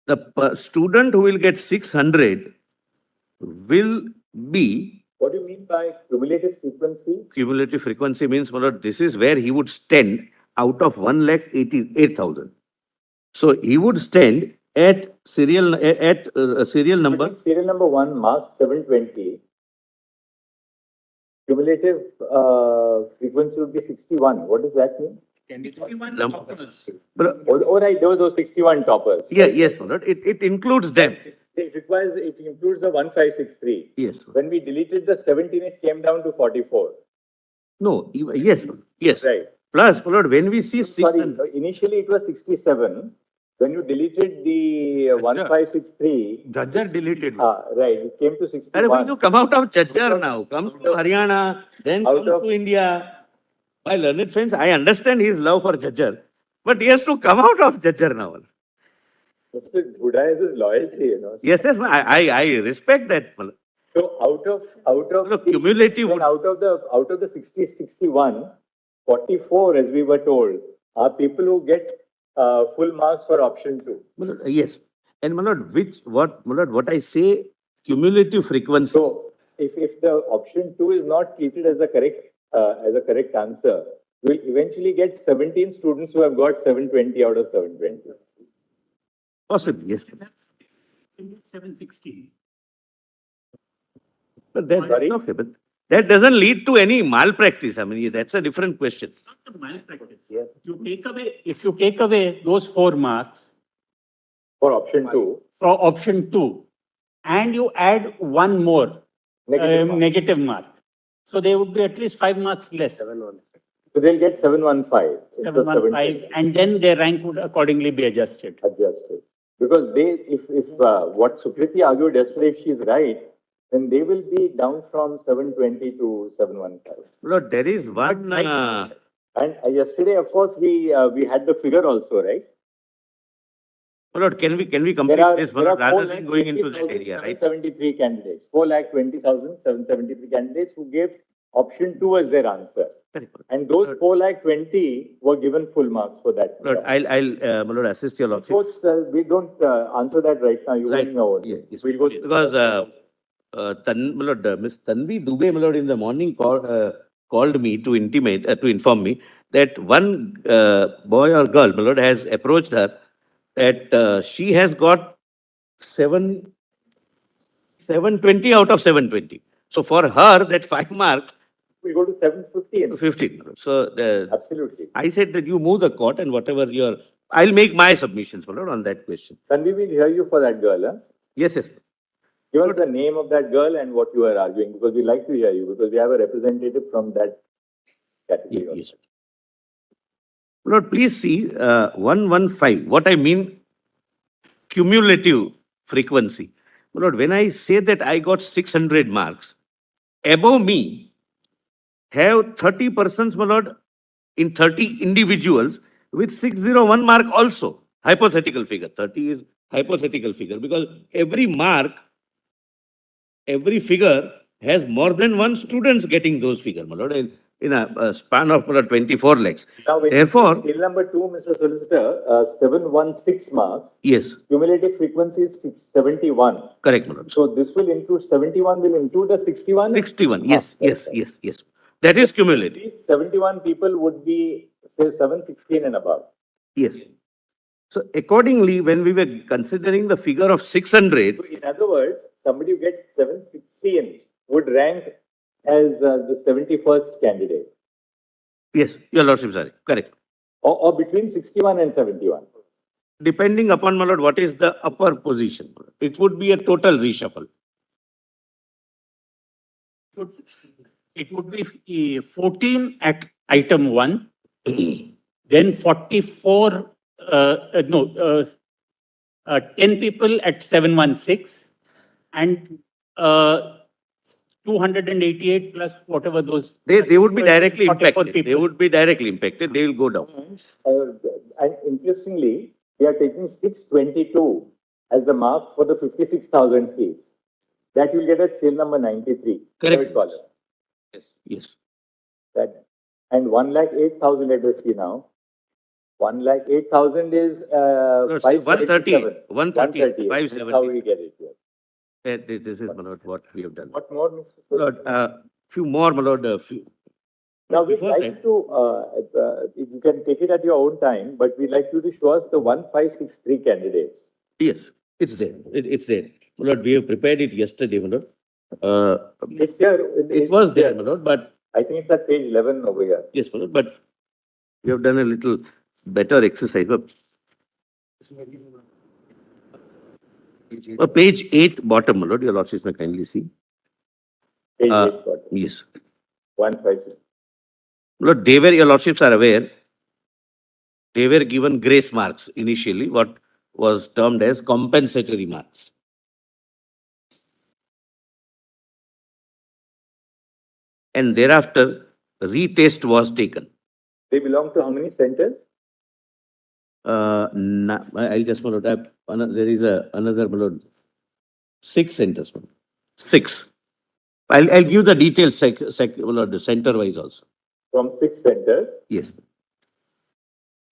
S2: The student who will get 600 will be.
S1: What do you mean by cumulative frequency?
S2: Cumulative frequency means, my lord, this is where he would stand out of 1,88,000. So he would stand at serial number.
S1: Serial number 1 marks 720. Cumulative frequency would be 61. What does that mean?
S5: 61 toppers.
S1: All right, those 61 toppers.
S2: Yeah, yes, my lord. It includes them.
S1: It includes the 1563.
S2: Yes.
S1: When we deleted the 17, it came down to 44.
S2: No, yes, yes.
S1: Right.
S2: Plus, my lord, when we see
S1: Sorry, initially it was 67. When you deleted the 1563,
S4: Judge deleted.
S1: right, it came to 61.
S2: And when you come out of Chachar now, come to Haryana, then come to India. My learned friends, I understand his love for Chachar, but he has to come out of Chachar now.
S1: Mr. Buddha is his loyalty, you know.
S2: Yes, I respect that.
S1: So out of
S2: the cumulative,
S1: out of the 61, 44, as we were told, are people who get full marks for option 2.
S2: Yes, and my lord, what I say, cumulative frequency.
S1: So if the option 2 is not treated as a correct answer, we'll eventually get 17 students who have got 720 out of 720.
S2: Possibly, yes.
S5: 760.
S2: But that doesn't lead to any malpractice. I mean, that's a different question.
S5: Not the malpractice. Yeah. If you take away those 4 marks
S1: for option 2,
S5: and you add one more negative mark, so there would be at least 5 marks less.
S1: So they'll get 715.
S5: 715, and then their rank would accordingly be adjusted.
S1: Because if what Sukriti argued yesterday, if she's right, then they will be down from 720 to 715.
S2: Lord, there is one.
S1: And yesterday, of course, we had the figure also, right?
S2: Lord, can we complete this rather than going into that area, right?
S1: 773 candidates, 4,20,773 candidates who gave Option 2 was their answer.
S2: Correct, my lord.
S1: And those 4,20,000 were given full marks for that.
S2: My lord, my lord, assist your lordship.
S1: Course, we don't answer that right now. You
S2: Right.
S1: won't know.
S2: Yes, yes.
S1: We'll go
S2: Because, my lord, Miss Tanvi Dubey, my lord, in the morning called me to intimate, to inform me that one boy or girl, my lord, has approached her that she has got 720 out of 720. So for her, that 5 marks,
S1: We'll go to 750.
S2: 15. So
S1: Absolutely.
S2: I said that you move the court and whatever I'll make my submissions, my lord, on that question.
S1: Tanvi, we'll hear you for that girl. Huh?
S2: Yes, yes.
S1: Give us the name of that girl and what you are arguing, because we like to hear you, because we have a representative from that category.
S2: Yes. Lord, please see 115. What I mean, cumulative frequency. Lord, when I say that I got 600 marks, above me have 30 persons, my lord, in 30 individuals with 601 mark also. Hypothetical figure. 30 is hypothetical figure because every figure has more than one students getting those figures, my lord, in a span of 24 lakhs.
S1: Now, when
S2: Therefore,
S1: skill number 2, Mr. Solicitor, 716 marks.
S2: Yes.
S1: Cumulative frequency is 71.
S2: Correct, my lord.
S1: So this will include 71, will include the 61?
S2: 61. Yes, yes. That is cumulative.
S1: These 71 people would be, say, 716 and above.
S2: Yes. So accordingly, when we were considering the figure of 600,
S1: So in other words, somebody who gets 716 would rank as the 71st candidate.
S2: yes, your lordship, sorry, correct.
S1: Or between 61 and 71.
S2: Depending upon, my lord, what is the upper position. It would be a total reshuffle.
S5: It would be 14 at item 1, then 44, 10 people at 716, and 288 plus whatever those.
S2: They would be directly
S5: 44
S2: impacted.
S5: people.
S2: They would be directly impacted. They will go down.
S1: And interestingly, we are taking 622 as the mark for the 56,000 seats. That you'll get at cell number 93.
S2: Correct.
S1: Third column.
S2: Yes.
S1: That, and 108,000, let us see now. 108,000 is 537.
S2: 130,
S1: That's how we get it here.
S2: This is, my lord, what we have done.
S1: What more, Mr.
S2: Lord, few more, my lord.
S1: Now, we'd
S2: Before
S1: like to, you can take it at your own time, but we'd like you to show us the 1563 candidates.
S2: Yes, it's there. It's there. My lord, we have prepared it yesterday, my lord.
S1: It's here.
S2: It was there, my lord, but
S1: I think it's at page 11 over here.
S2: yes, my lord, but we have done a little better exercise. Page 8, bottom, my lord, your lordship may kindly see.
S1: Page 8, got it.
S2: Yes.
S1: 156.
S2: Lord, they were, your lordships are aware, they were given grace marks initially, what was termed as compensatory marks. And thereafter, retest was taken.
S1: They belong to how many centers?
S2: I'll just follow that. There is another, my lord, 6 centers. 6. I'll give the details, the center-wise also.
S1: From 6 centers.
S2: Yes.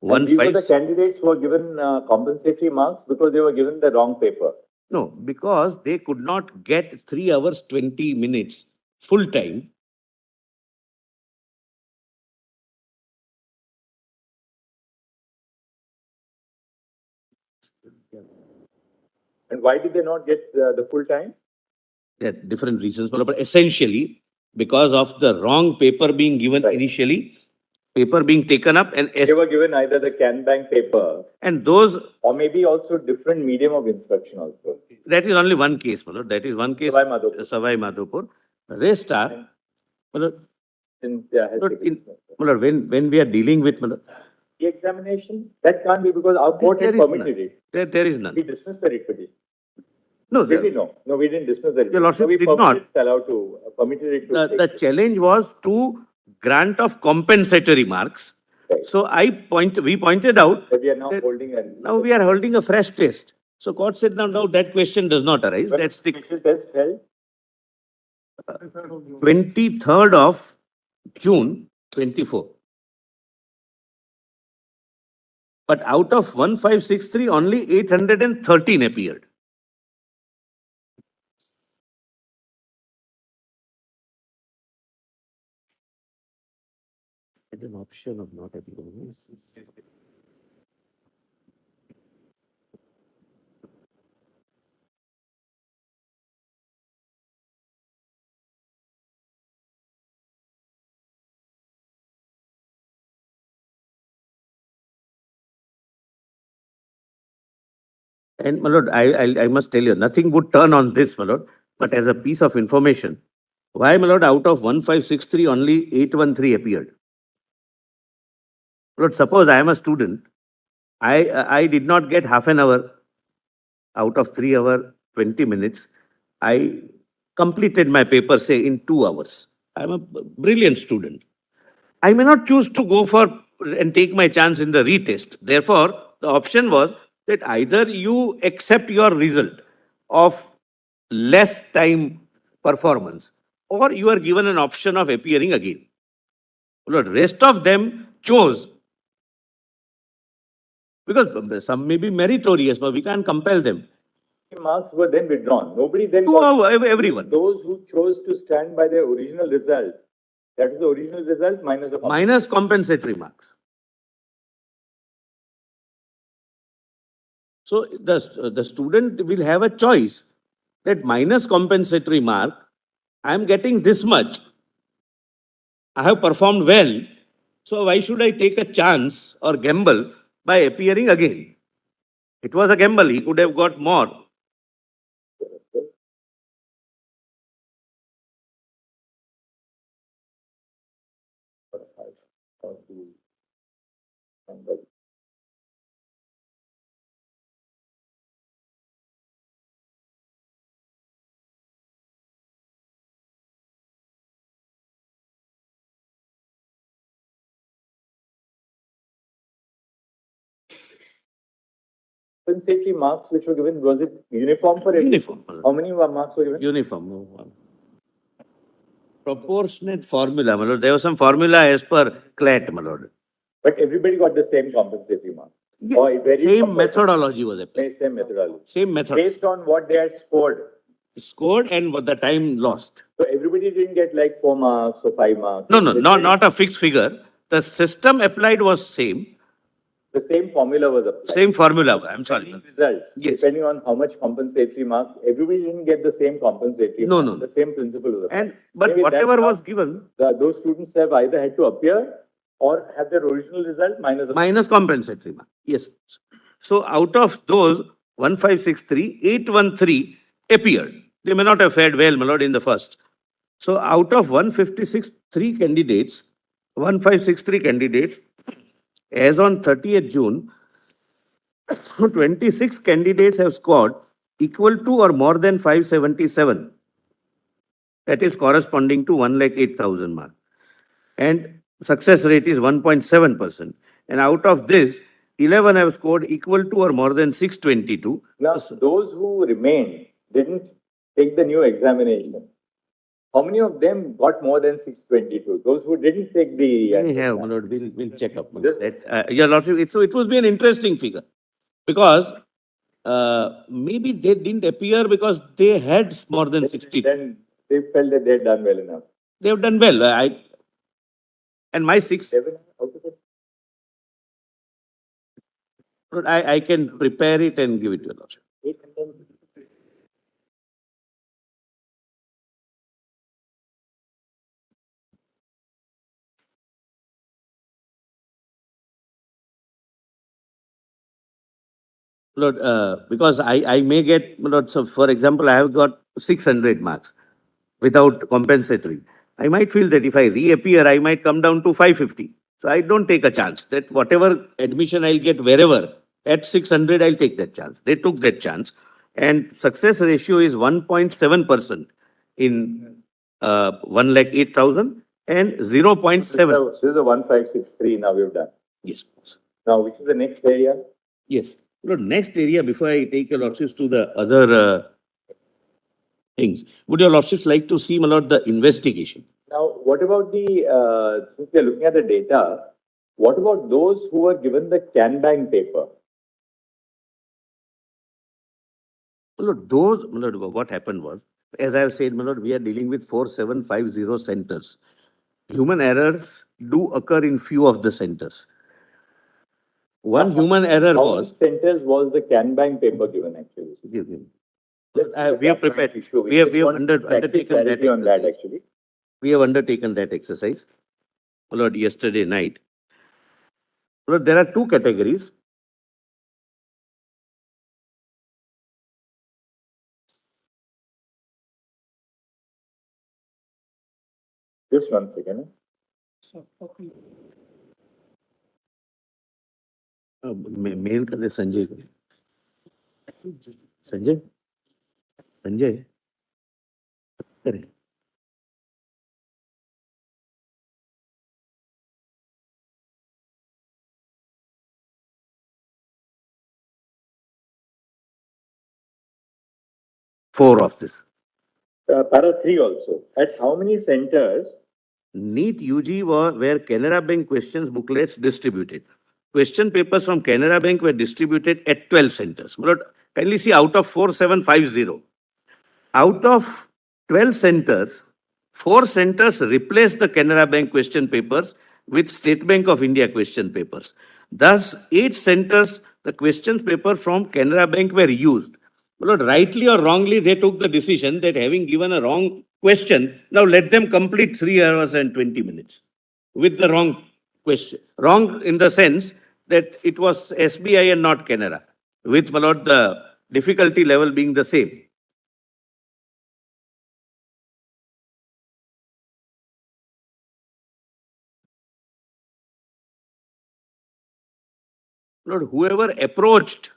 S1: And these were the candidates who were given compensatory marks because they were given the wrong paper.
S2: No, because they could not get 3 hours 20 minutes full time.
S1: And why did they not get the full time?
S2: There are different reasons, but essentially because of the wrong paper being given initially, paper being taken up, and
S1: they were given either the Canbank paper
S2: and those,
S1: or maybe also different medium of instruction also.
S2: That is only one case, my lord. That is one case. Savai Madhopur. Rest are, my lord, when we are dealing with, my lord,
S1: the examination, that can't be because our court had permitted it.
S2: There is none.
S1: We dismissed the writ petition.
S2: No,
S1: Did we? No, we didn't dismiss the writ.
S2: Your lordship
S1: we
S2: did not.
S1: Permitted it to
S2: the challenge was to grant of compensatory marks.
S1: Right.
S2: So we pointed out
S1: that we are now
S2: holding a fresh test. So court said now that question does not arise.
S1: When
S2: That's the
S1: special test held.
S2: 23rd of June 24. But out of 1563, only 813 appeared. An option of not appearing. And my lord, I must tell you, nothing would turn on this, my lord, but as a piece of information, why, my lord, out of 1563, only 813 appeared? Lord, suppose I am a student, I did not get half an hour out of 3 hour, 20 minutes. I completed my paper, say, in 2 hours. I'm a brilliant student. I may not choose to go for and take my chance in the retest. Therefore, the option was that either you accept your result of less time performance or you are given an option of appearing again. Lord, rest of them chose because some may be meritorious, but we can't compel them.
S1: Marks were then withdrawn. Nobody then
S2: Everyone.
S1: Those who chose to stand by their original result, that is the original result minus the
S2: Minus compensatory marks. So the student will have a choice that minus compensatory mark, I am getting this much. I have performed well. So why should I take a chance or gamble by appearing again? It was a gamble. He could have got more.
S1: compensatory marks which were given, was it uniform for everyone?
S2: Uniform.
S1: How many marks were given?
S2: Uniform. Proportionate formula, my lord. There was some formula as per CLAT, my lord.
S1: But everybody got the same compensatory mark.
S2: Yeah,
S1: Or it varied
S2: same
S1: from
S2: methodology was applied.
S1: Same methodology.
S2: Same method.
S1: Based on what they had scored.
S2: Scored and what the time lost.
S1: So everybody didn't get like 4 marks or 5 marks.
S2: No, not a fixed figure. The system applied was same.
S1: The same formula was applied.
S2: Same formula, I'm sorry.
S1: Results,
S2: Yes.
S1: depending on how much compensatory mark, everybody didn't get the same compensatory mark.
S2: No.
S1: The same principle was applied.
S2: But
S1: Maybe
S2: whatever
S1: that's how
S2: was given.
S1: Those students have either had to appear or have their original result
S2: minus compensatory mark. Yes. So out of those 1563, 813 appeared. They may not have fared well, my lord, in the first. So out of 156, 1563 candidates, as on 30th June, 26 candidates have scored equal to or more than 577. That is corresponding to 1,08,000 mark. And success rate is 1.7%. And out of this, 11 have scored equal to or more than 622.
S1: Now, those who remained didn't take the new examination. How many of them got more than 622? Those who didn't take the...
S2: We have, my lord, we'll check up. That, your lordship, it would be an interesting figure. Because maybe they didn't appear because they had more than 60.
S1: Then they felt that they had done well enough.
S2: They have done well. And my 6.
S1: 7,
S2: I can prepare it and give it to your lordship.
S1: 8
S2: Lord, because I may get, Lord, so for example, I have got 600 marks without compensatory. I might feel that if I reappear, I might come down to 550. So I don't take a chance that whatever admission I'll get wherever, at 600, I'll take that chance. They took that chance. And success ratio is 1.7% in 1,08,000 and 0.7.
S1: This is the 1563 now we've done.
S2: Yes.
S1: Now, which is the next area?
S2: Yes. Lord, next area, before I take your lordships to the other things. Would your lordships like to see, my lord, the investigation?
S1: Now, what about since we are looking at the data, what about those who were given the Canbank paper?
S2: My lord, my lord, what happened was, as I have said, my lord, we are dealing with 4750 centers. Human errors do occur in few of the centers. One human error
S1: How
S2: was.
S1: many centers was the Canbank paper given actually?
S2: Give him.
S1: Let's
S2: We have prepared.
S1: issue.
S2: We have
S1: just want
S2: undertaken that
S1: clarity on that
S2: exercise.
S1: actually.
S2: We have undertaken that exercise, my lord, yesterday night. My lord, there are two categories.
S1: Just one second.
S2: Mail कर दे संजय को. संजय संजय करे. Four of this.
S1: Para 3 also. At how many centers?
S2: NEET UG were Canara Bank questions booklets distributed. Question papers from Canara Bank were distributed at 12 centers. My lord, kindly see out of 4750. Out of 12 centers, 4 centers replaced the Canara Bank question papers with State Bank of India question papers. Thus, 8 centers, the questions paper from Canara Bank were used. My lord, rightly or wrongly, they took the decision that having given a wrong question, now let them complete 3 hours and 20 minutes with the wrong question. Wrong in the sense that it was SBI and not Canara, with, my lord, the difficulty level being the same. Lord, whoever approached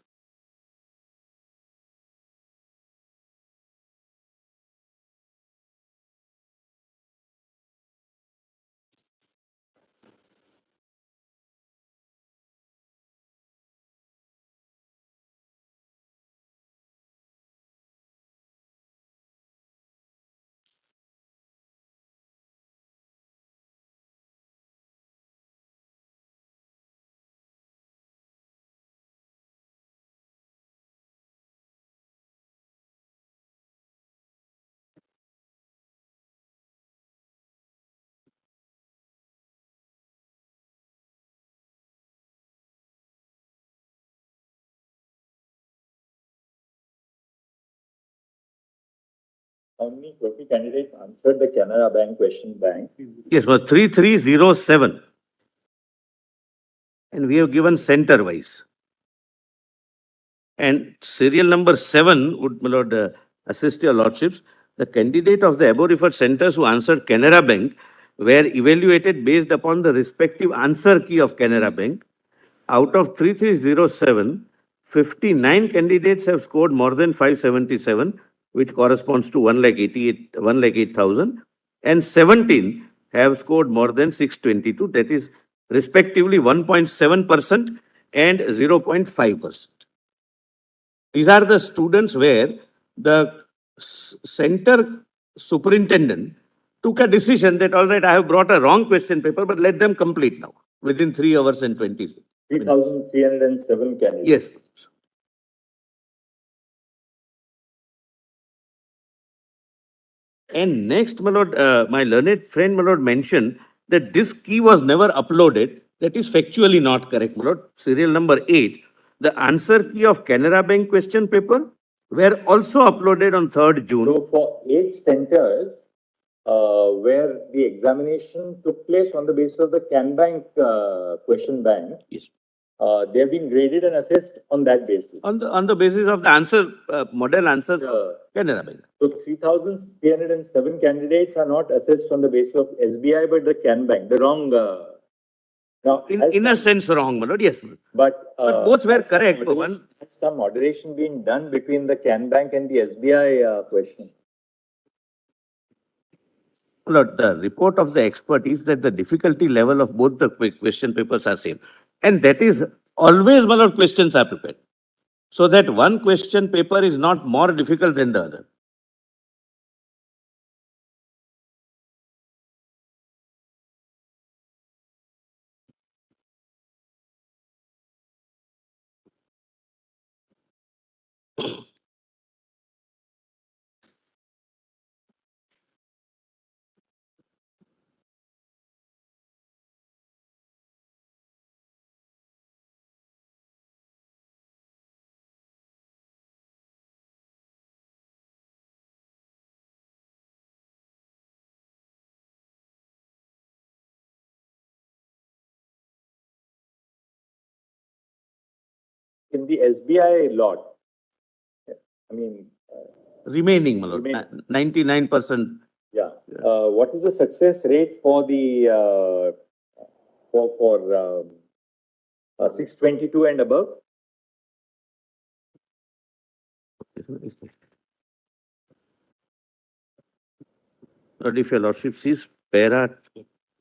S1: How many 20 candidates answered the Canara Bank question bank?
S2: yes, but 3307. And we have given center wise. And serial number 7 would, my lord, assist your lordships. The candidate of the above referred centers who answered Canara Bank were evaluated based upon the respective answer key of Canara Bank. Out of 3307, 59 candidates have scored more than 577, which corresponds to 1,08,000, and 17 have scored more than 622, that is respectively 1.7% and 0.5%. These are the students where the center superintendent took a decision that, all right, I have brought a wrong question paper, but let them complete now within 3 hours and 20 minutes.
S1: 3,307 candidates.
S2: Yes. And next, my lord, my learned friend, my lord, mentioned that this key was never uploaded. That is factually not correct, my lord. Serial number 8, the answer key of Canara Bank question paper were also uploaded on 3rd June.
S1: So for 8 centers, where the examination took place on the basis of the Canbank question bank,
S2: yes,
S1: they have been graded and assessed on that basis.
S2: On the basis of the answer model answers of Canara Bank.
S1: So 3,307 candidates are not assessed on the basis of SBI, but the Canbank, the wrong.
S2: Now, in a sense, wrong, my lord. Yes,
S1: but
S2: both were correct.
S1: Has some moderation been done between the Canbank and the SBI question?
S2: Lord, the report of the expert is that the difficulty level of both the question papers are same. And that is always, my lord, questions are prepared. So that one question paper is not more difficult than the other.
S1: in the SBI lot, I mean,
S2: Remaining, my lord,
S1: Remaining.
S2: 99%.
S1: yeah. What is the success rate for the for 622 and above?
S2: But if your lordship sees para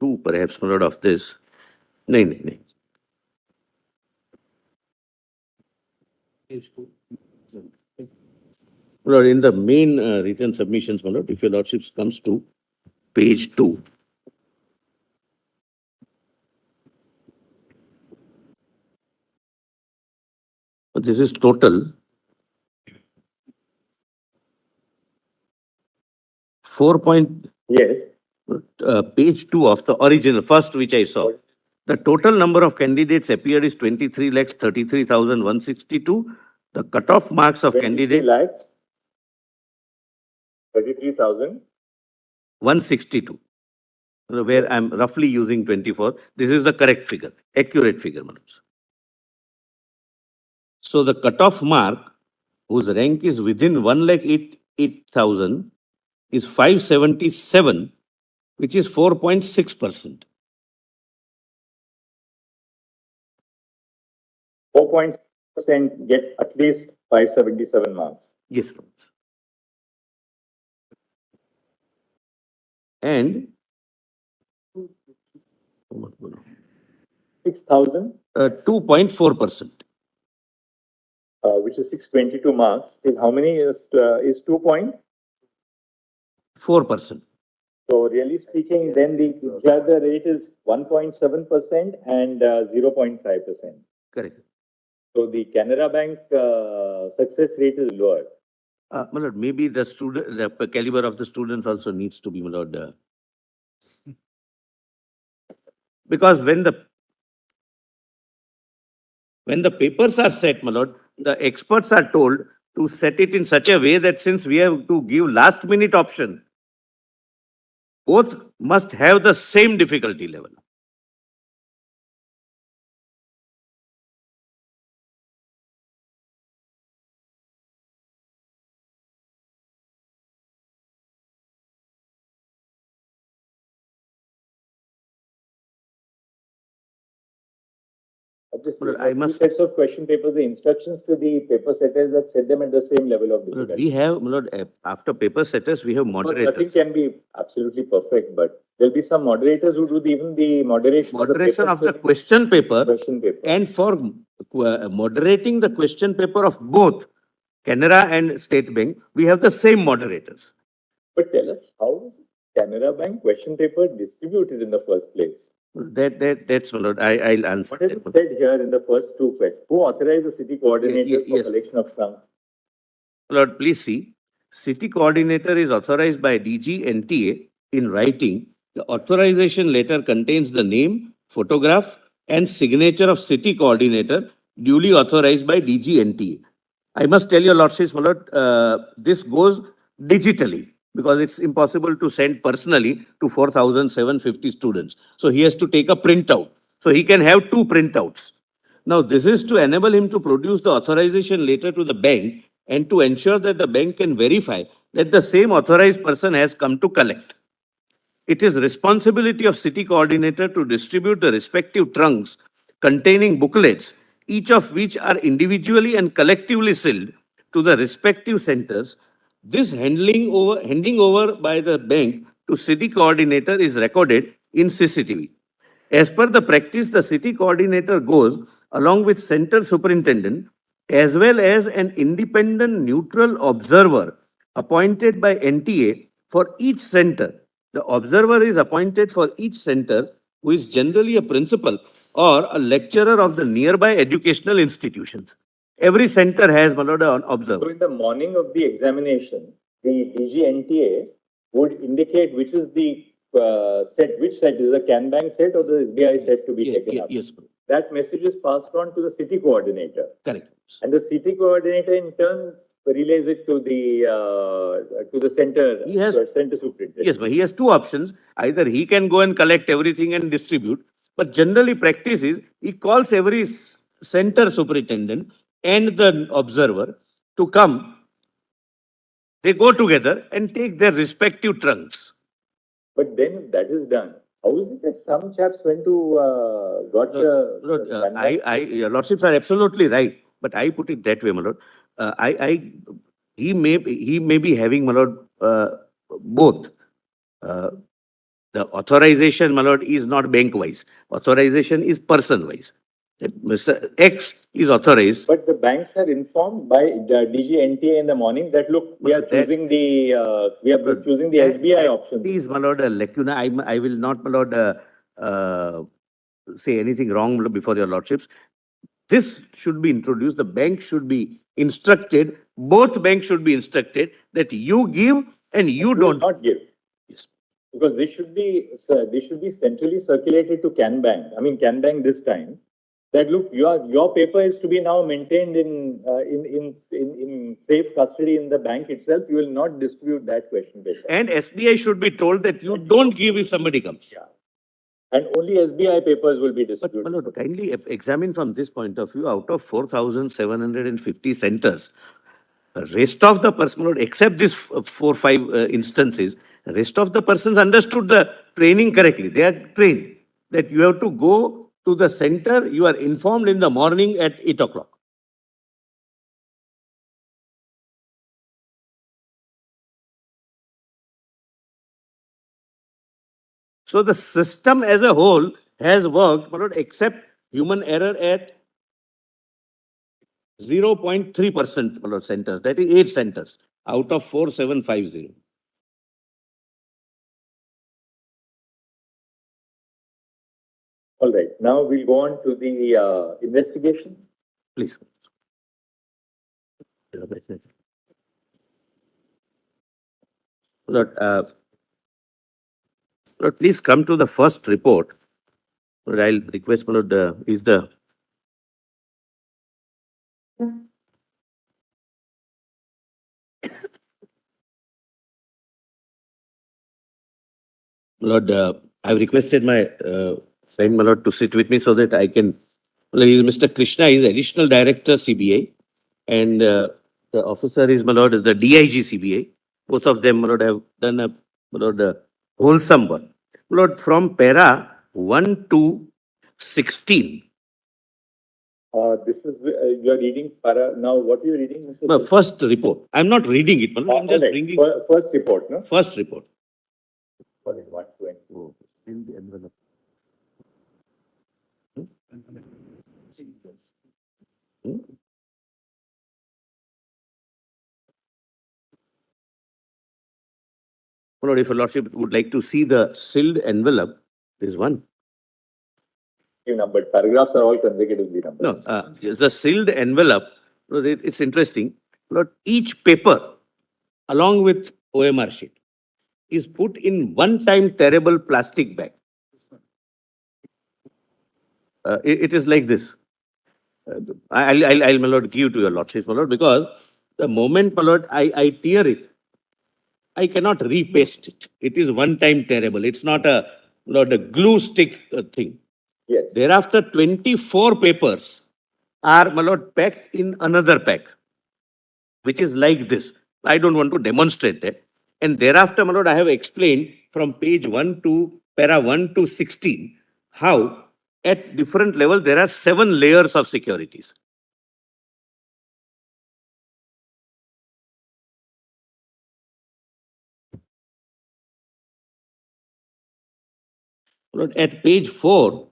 S2: 2, perhaps, my lord, of this. No. Lord, in the main written submissions, my lord, if your lordship comes to page 2. This is total 4.
S1: Yes.
S2: Page 2 of the original, first which I saw. The total number of candidates appeared is 23,33,162. The cutoff marks of
S1: 23
S2: candidate
S1: lakhs, 33,000.
S2: 162. Where I'm roughly using 24. This is the correct figure, accurate figure, madam. So the cutoff mark, whose rank is within 1,08,000, is 577, which is 4.6%.
S1: 4% get at least 577 marks.
S2: Yes, madam. And
S1: 6,000,
S2: 2.4%.
S1: which is 622 marks, is how many? Is 2
S2: 4%.
S1: So really speaking, then the rate is 1.7% and 0.5%.
S2: Correct.
S1: So the Canara Bank success rate is lower.
S2: My lord, maybe the caliber of the students also needs to be, my lord. Because when the papers are set, my lord, the experts are told to set it in such a way that since we have to give last minute option, both must have the same difficulty level.
S1: Obviously,
S2: I
S1: two
S2: must-
S1: sets of question papers, the instructions to the paper setters that set them at the same level of difficulty.
S2: We have, my lord, after paper setters, we have
S1: Nothing
S2: moderators.
S1: can be absolutely perfect, but there'll be some moderators who do even the moderation
S2: Moderation of the
S1: paper.
S2: question paper.
S1: Question paper.
S2: And for moderating the question paper of both Canara and State Bank, we have the same moderators.
S1: But tell us, how is Canara Bank question paper distributed in the first place?
S2: That's my lord. I'll answer.
S1: What is it said here in the first two questions? Who authorized the city coordinator for
S2: Yes.
S1: collection of funds?
S2: Lord, please see. City coordinator is authorized by DG NTA in writing. The authorization letter contains the name, photograph, and signature of city coordinator duly authorized by DG NTA. I must tell your lordships, my lord, this goes digitally because it's impossible to send personally to 4,750 students. So he has to take a printout. So he can have 2 printouts. Now, this is to enable him to produce the authorization letter to the bank and to ensure that the bank can verify that the same authorized person has come to collect. It is responsibility of city coordinator to distribute the respective trunks containing booklets, each of which are individually and collectively sealed to the respective centers. This handing over by the bank to city coordinator is recorded in CCTV. As per the practice, the city coordinator goes along with center superintendent as well as an independent neutral observer appointed by NTA for each center. The observer is appointed for each center, who is generally a principal or a lecturer of the nearby educational institutions. Every center has, my lord, an observer.
S1: So in the morning of the examination, the DG NTA would indicate which is the set, which set is the Can Bank set or the SBI set to be taken up.
S2: Yes.
S1: That message is passed on to the city coordinator.
S2: Correct.
S1: And the city coordinator in turn relays it to the center.
S2: He has
S1: center superintendent.
S2: Yes, but he has 2 options. Either he can go and collect everything and distribute, but generally practice is he calls every center superintendent and the observer to come, they go together and take their respective trunks.
S1: But then if that is done, how is it that some chaps went to, got
S2: Your lordships are absolutely right, but I put it that way, my lord. He may be having, my lord, both. The authorization, my lord, is not bank-wise. Authorization is person-wise. Mr. X is authorized.
S1: But the banks are informed by DG NTA in the morning that, look, we are choosing the SBI option.
S2: Please, my lord, lacuna. I will not, my lord, say anything wrong before your lordships. This should be introduced. The bank should be instructed. Both banks should be instructed that you give and you don't.
S1: Not give.
S2: Yes.
S1: Because they should be centrally circulated to Can Bank. I mean, Can Bank this time. That, look, your paper is to be now maintained in safe custody in the bank itself. You will not distribute that question paper.
S2: And SBI should be told that you don't give if somebody comes.
S1: Yeah. And only SBI papers will be distributed.
S2: But, my lord, kindly examine from this point of view, out of 4,750 centers, rest of the person, my lord, except these 4-5 instances, rest of the persons understood the training correctly. They are trained that you have to go to the center, you are informed in the morning at 8 o'clock. So the system as a whole has worked, my lord, except human error at 0.3%, my lord, centers. That is 8 centers out of 4,750.
S1: All right. Now we'll go on to the investigation.
S2: Please. Lord, Lord, please come to the first report. Lord, I'll request, Lord, is the Lord, I've requested my friend, my lord, to sit with me so that I can. Well, he is Mr. Krishna, he is additional director CBI, and the officer is, my lord, the DIG CBI. Both of them, my lord, have done a, my lord, wholesome work. My lord, from para 1 to 16.
S1: This is you are reading para now. What are you reading, Mr.
S2: No, first report. I'm not reading it, my lord. I'm just bringing
S1: first report, no?
S2: first report.
S1: What is 120?
S2: Oh, in the envelope. My lord, if your lordship would like to see the sealed envelope, there is one.
S1: Numbered paragraphs are all consecutively numbered.
S2: No, the sealed envelope, it's interesting. Lord, each paper, along with OMR sheet, is put in one-time terrible plastic bag. It is like this. I'll, my lord, give to your lordship, my lord, because the moment, my lord, I tear it, I cannot repaste it. It is one-time terrible. It's not a, not a glue stick thing.
S1: Yes.
S2: Thereafter, 24 papers are, my lord, packed in another pack, which is like this. I don't want to demonstrate that. And thereafter, my lord, I have explained from page 1 to para 1 to 16 how at different level there are 7 layers of securities. Lord, at page 4,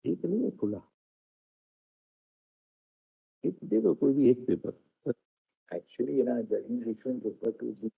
S2: एक नहीं है खुला, एक दे दो कोई भी एक paper.
S1: Actually, you know, the English paper to be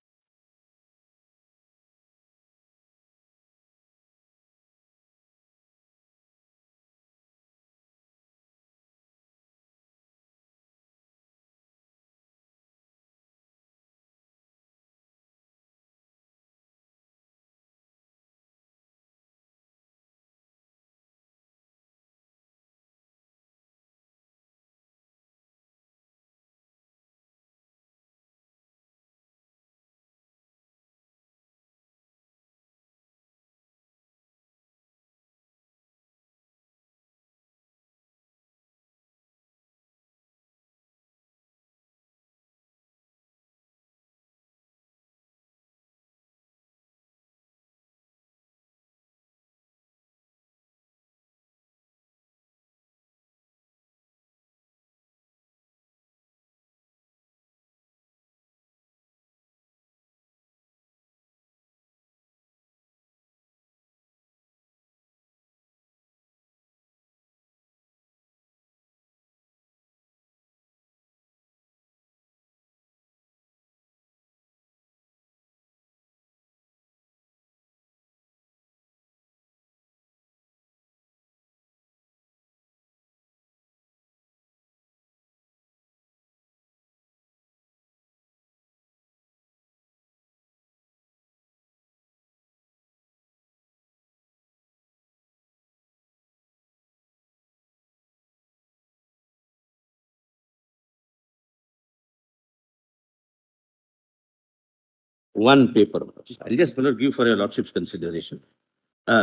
S2: one paper. I'll just give for your lordship's consideration.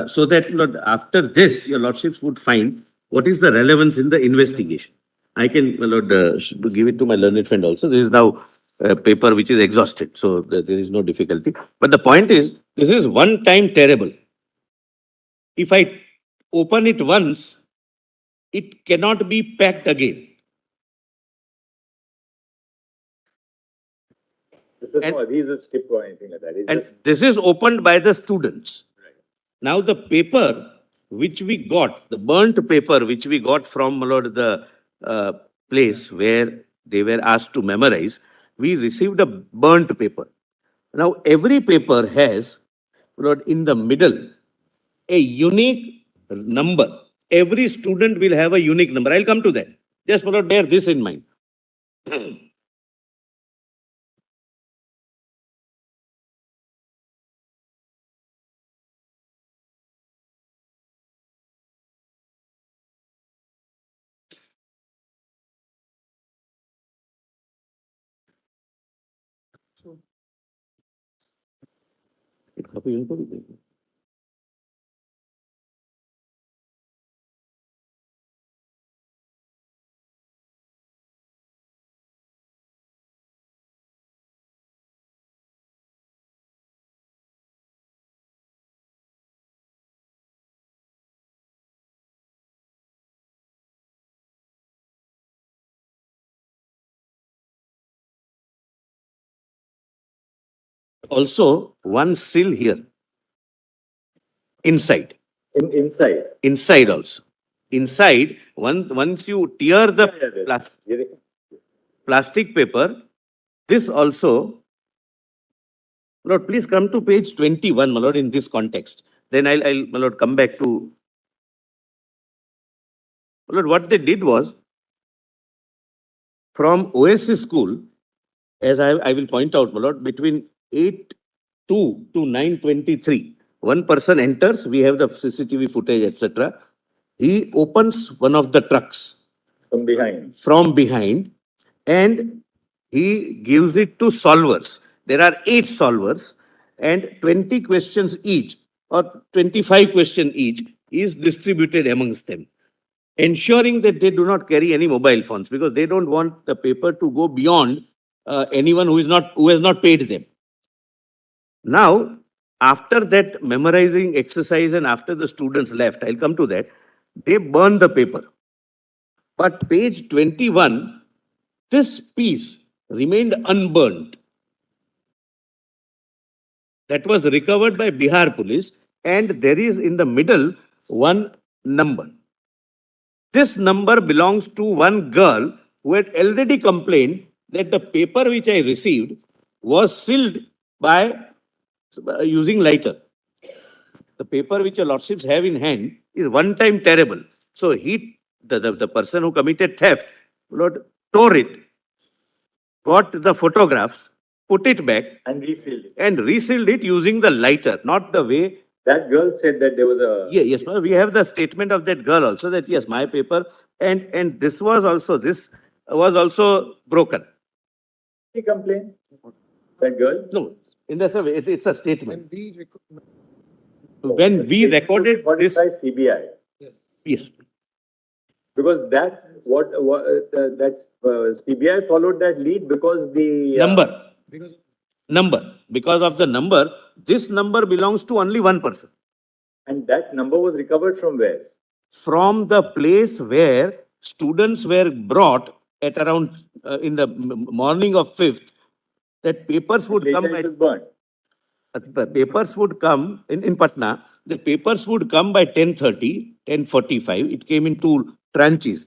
S2: So that Lord, after this, your lordships would find what is the relevance in the investigation. I can, Lord, give it to my learned friend also. This is now a paper which is exhausted, so there is no difficulty. But the point is, this is one time terrible. If I open it once, it cannot be packed again.
S1: This is no adhesive strip or anything like that. It's
S2: And
S1: just
S2: this is opened by the students. Now the paper which we got, the burnt paper which we got from my lord, the place where they were asked to memorize, we received a burnt paper. Now every paper has, my lord, in the middle, a unique number. Every student will have a unique number. I'll come to that. Just my lord, bear this in mind. Also, one sill here, inside.
S1: inside.
S2: Inside also. Inside, once you tear the plastic paper, this also, my lord, please come to page 21, my lord, in this context. Then my lord, come back to, my lord, what they did was, from Oasis school, as I will point out, my lord, between 8:02 to 9:23, one person enters, we have the CCTV footage, etc. He opens one of the trucks from behind and he gives it to solvers. There are 8 solvers and 20 questions each or 25 questions each is distributed amongst them, ensuring that they do not carry any mobile phones because they don't want the paper to go beyond anyone who has not paid them. Now, after that memorizing exercise and after the students left, I'll come to that, they burn the paper. But page 21, this piece remained unburned. That was recovered by Bihar police, and there is in the middle one number. This number belongs to one girl who had already complained that the paper which I received was sealed by using lighter. The paper which your lordships have in hand is one time terrible. So the person who committed theft, Lord, tore it, got the photographs, put it back
S1: and resealed it.
S2: And resealed it using the lighter, not the way.
S1: That girl said that there was a...
S2: Yeah, yes, we have the statement of that girl also that yes, my paper and this was also broken.
S1: She complained? That girl?
S2: No, in the survey, it's a statement. When we recorded this...
S1: by CBI.
S2: Yes.
S1: Because that's CBI followed that lead because the...
S2: Because of the number, this number belongs to only one person.
S1: And that number was recovered from where?
S2: From the place where students were brought at around in the morning of 5th, that papers would come. The papers would come in Patna. The papers would come by 10:30, 10:45. It came in 2 tranches.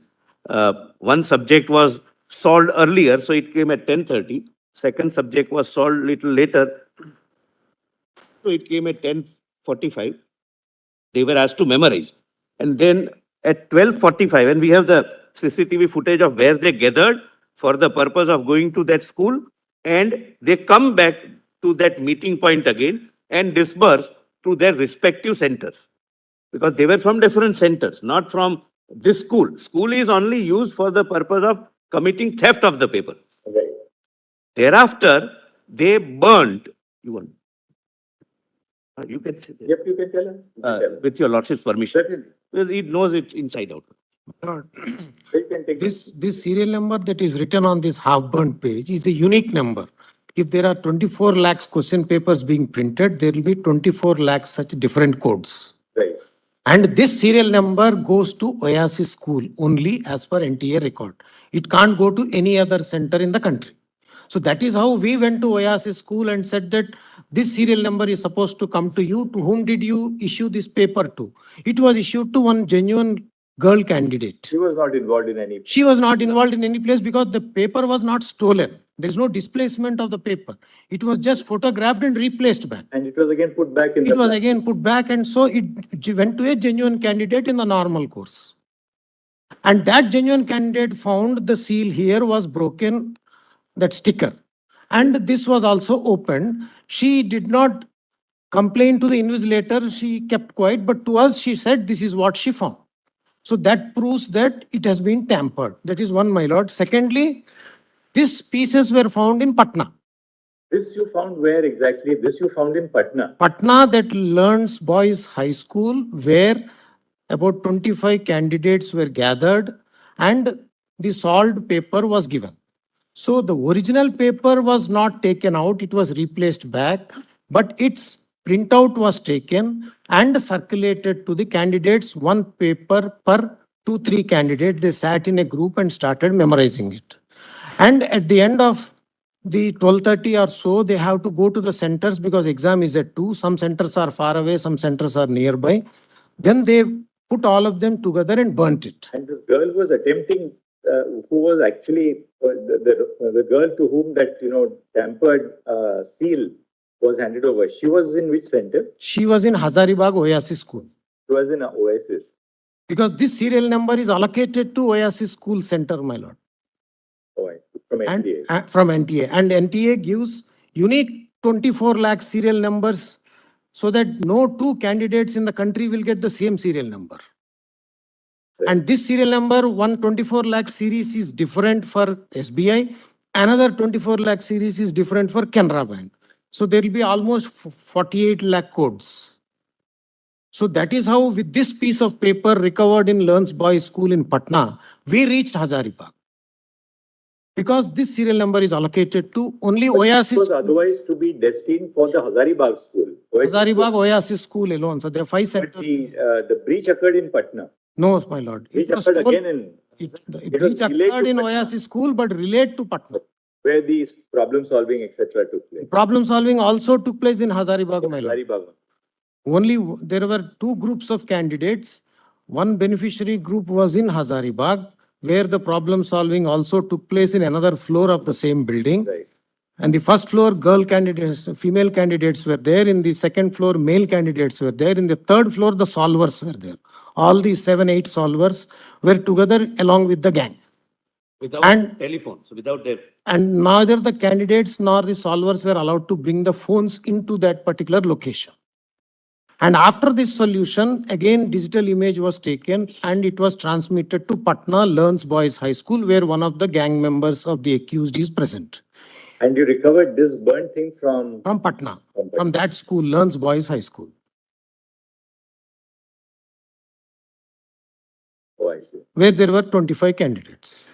S2: One subject was solved earlier, so it came at 10:30. Second subject was solved little later, so it came at 10:45. They were asked to memorize. And then at 12:45, and we have the CCTV footage of where they gathered for the purpose of going to that school, and they come back to that meeting point again and disperse to their respective centers. Because they were from different centers, not from this school. School is only used for the purpose of committing theft of the paper.
S1: Right.
S2: Thereafter, they burned You want? You can say that.
S1: Yep, you can tell us. You can tell us.
S2: With your lordship's permission.
S1: Certainly.
S2: Well, it knows it inside out.
S1: You can take
S7: This serial number that is written on this half-burnt page is a unique number. If there are 24 lakhs question papers being printed, there will be 24 lakhs such different codes.
S1: Right.
S7: And this serial number goes to Oasis school only as per NTA record. It can't go to any other center in the country. So that is how we went to Oasis school and said that this serial number is supposed to come to you. To whom did you issue this paper to? It was issued to one genuine girl candidate.
S1: She was not involved in any.
S7: She was not involved in any place because the paper was not stolen. There is no displacement of the paper. It was just photographed and replaced back.
S1: And it was again put back in
S7: It was again put back, and so it went to a genuine candidate in the normal course. And that genuine candidate found the seal here was broken, that sticker. And this was also opened. She did not complain to the invigilator. She kept quiet, but to us, she said this is what she found. So that proves that it has been tampered. That is one, my lord. Secondly, these pieces were found in Patna.
S1: This you found where exactly? This you found in Patna.
S7: Patna, that learns boys high school, where about 25 candidates were gathered and the solved paper was given. So the original paper was not taken out, it was replaced back, but its printout was taken and circulated to the candidates, one paper per 2-3 candidates. They sat in a group and started memorizing it. And at the end of the 12:30 or so, they have to go to the centers because exam is at 2. Some centers are far away, some centers are nearby. Then they put all of them together and burnt it.
S1: And this girl was attempting, who was actually the girl to whom that, tampered seal was handed over. She was in which center?
S7: She was in Hazaribagh Oasis School.
S1: She was in Oasis.
S7: Because this serial number is allocated to Oasis School Center, my lord.
S1: Oh, from
S7: And
S1: NTA.
S7: from NTA. And NTA gives unique 24 lakh serial numbers so that no two candidates in the country will get the same serial number.
S1: Right.
S7: And this serial number, 124 lakh series is different for SBI. Another 24 lakh series is different for Canara Bank. So there will be almost 48 lakh codes. So that is how with this piece of paper recovered in Learns Boys School in Patna, we reached Hazaribagh. Because this serial number is allocated to only Oasis.
S1: It was otherwise to be destined for the Hazaribagh school.
S7: Hazaribagh Oasis School alone. So there are 5
S1: But
S7: centers.
S1: the breach occurred in Patna.
S7: No, my lord.
S1: Breach occurred again in
S7: The
S1: it was
S7: breach
S1: delayed
S7: occurred
S1: to
S7: in
S1: Patna.
S7: Oasis School, but relate to Patna.
S1: where these problem solving, etc. took place.
S7: Problem solving also took place in Hazaribagh, my lord.
S1: Hazaribagh.
S7: Only there were 2 groups of candidates. One beneficiary group was in Hazaribagh, where the problem solving also took place in another floor of the same building.
S1: Right.
S7: And the first floor, girl candidates, female candidates were there. In the second floor, male candidates were there. In the third floor, the solvers were there. All the 7-8 solvers were together along with the gang.
S2: Without
S7: And-
S2: telephones, without their.
S7: And neither the candidates nor the solvers were allowed to bring the phones into that particular location. And after this solution, again, digital image was taken and it was transmitted to Patna Learns Boys High School, where one of the gang members of the accused is present.
S1: And you recovered this burnt thing from
S7: From Patna,
S1: From Patna.
S7: from that school, Learns Boys High School.
S1: oh, I see.
S7: Where there were 25 candidates.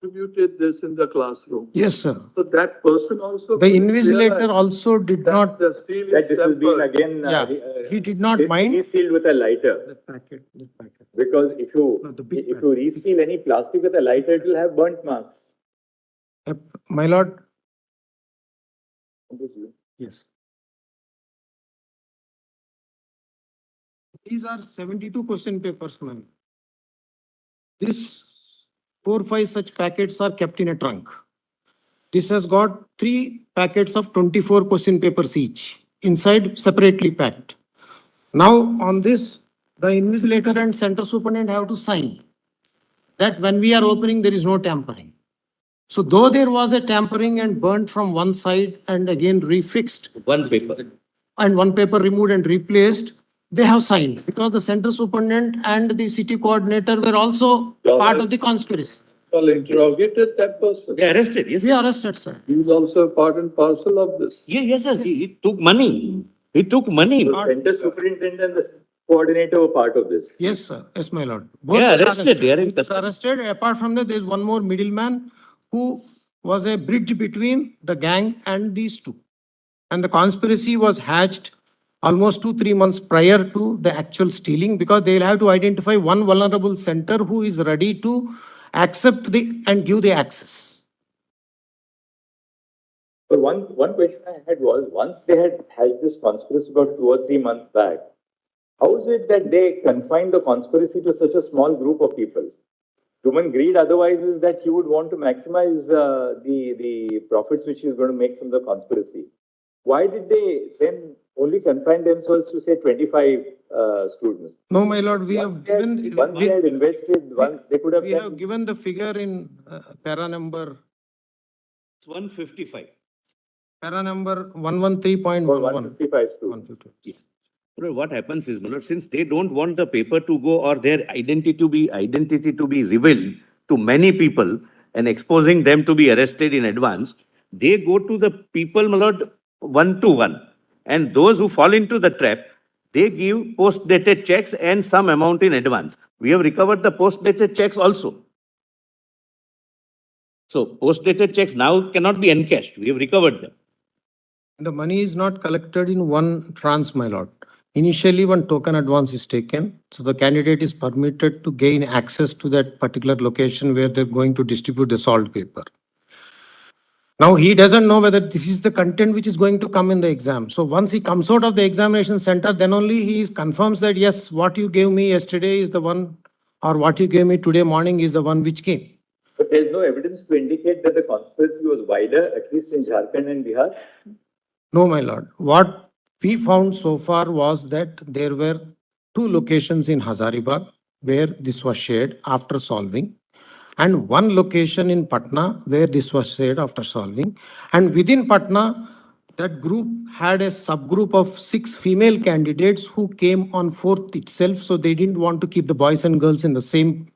S6: Distributed this in the classroom.
S7: Yes, sir.
S6: So that person also.
S7: The
S6: couldn't
S7: invigilator
S6: realize
S7: also did
S6: that
S7: not.
S6: The seal
S1: That
S6: is
S1: this will be
S6: tempered.
S1: again.
S7: Yeah, he did not mind.
S1: Resealed with a lighter.
S7: That packet.
S1: Because if you
S7: No, the big
S1: if you reseal any plastic with a lighter, it will have burnt marks.
S7: My lord, yes. These are 72 question papers, ma'am. This 4-5 such packets are kept in a trunk. This has got 3 packets of 24 question papers each, inside separately packed. Now on this, the invigilator and center superintendent have to sign that when we are opening, there is no tampering. So though there was a tampering and burnt from one side and again refixed,
S2: One paper.
S7: and one paper removed and replaced, they have signed because the center superintendent and the city coordinator were also part of the conspiracy.
S6: Well, interrogated that person.
S2: They arrested, yes.
S7: We arrested, sir.
S6: He was also part and parcel of this.
S2: Yes, sir. He took money. He took money.
S1: The center superintendent and the coordinator were part of this.
S7: Yes, sir. Yes, my lord.
S2: They are
S7: were
S2: arrested. They are in
S7: Both were
S2: custody.
S7: arrested. Apart from that, there is one more middleman who was a bridge between the gang and these two. And the conspiracy was hatched almost 2-3 months prior to the actual stealing because they will have to identify one vulnerable center who is ready to accept and give the access.
S1: But one question I had was, once they had this conspiracy about 2 or 3 months back, how is it that they confined the conspiracy to such a small group of people? Human greed otherwise is that he would want to maximize the profits which he is going to make from the conspiracy. Why did they then only confine themselves to say 25 students?
S7: No, my lord, we have given.
S1: Once they had invested, once they could have.
S7: We have given the figure in para number.
S2: It's 155.
S7: Para number 113.11.
S1: 155 students.
S7: 150.
S2: Yes. Well, what happens is, my lord, since they don't want the paper to go or their identity to be revealed to many people and exposing them to be arrested in advance, they go to the people, my lord, 1-to-1. And those who fall into the trap, they give post-dated checks and some amount in advance. We have recovered the post-dated checks also. So post-dated checks now cannot be encashed. We have recovered them.
S7: The money is not collected in one trance, my lord. Initially, one token advance is taken. So the candidate is permitted to gain access to that particular location where they're going to distribute the salt paper. Now, he doesn't know whether this is the content which is going to come in the exam. So once he comes out of the examination center, then only he confirms that, yes, what you gave me yesterday is the one, or what you gave me today morning is the one which came.
S1: But there's no evidence to indicate that the conspiracy was wider, at least in Jharkhand and Bihar?
S7: No, my lord. What we found so far was that there were 2 locations in Hazaribagh where this was shared after solving, and 1 location in Patna where this was shared after solving. And within Patna, that group had a subgroup of 6 female candidates who came on 4th itself. So they didn't want to keep the boys and girls in the same,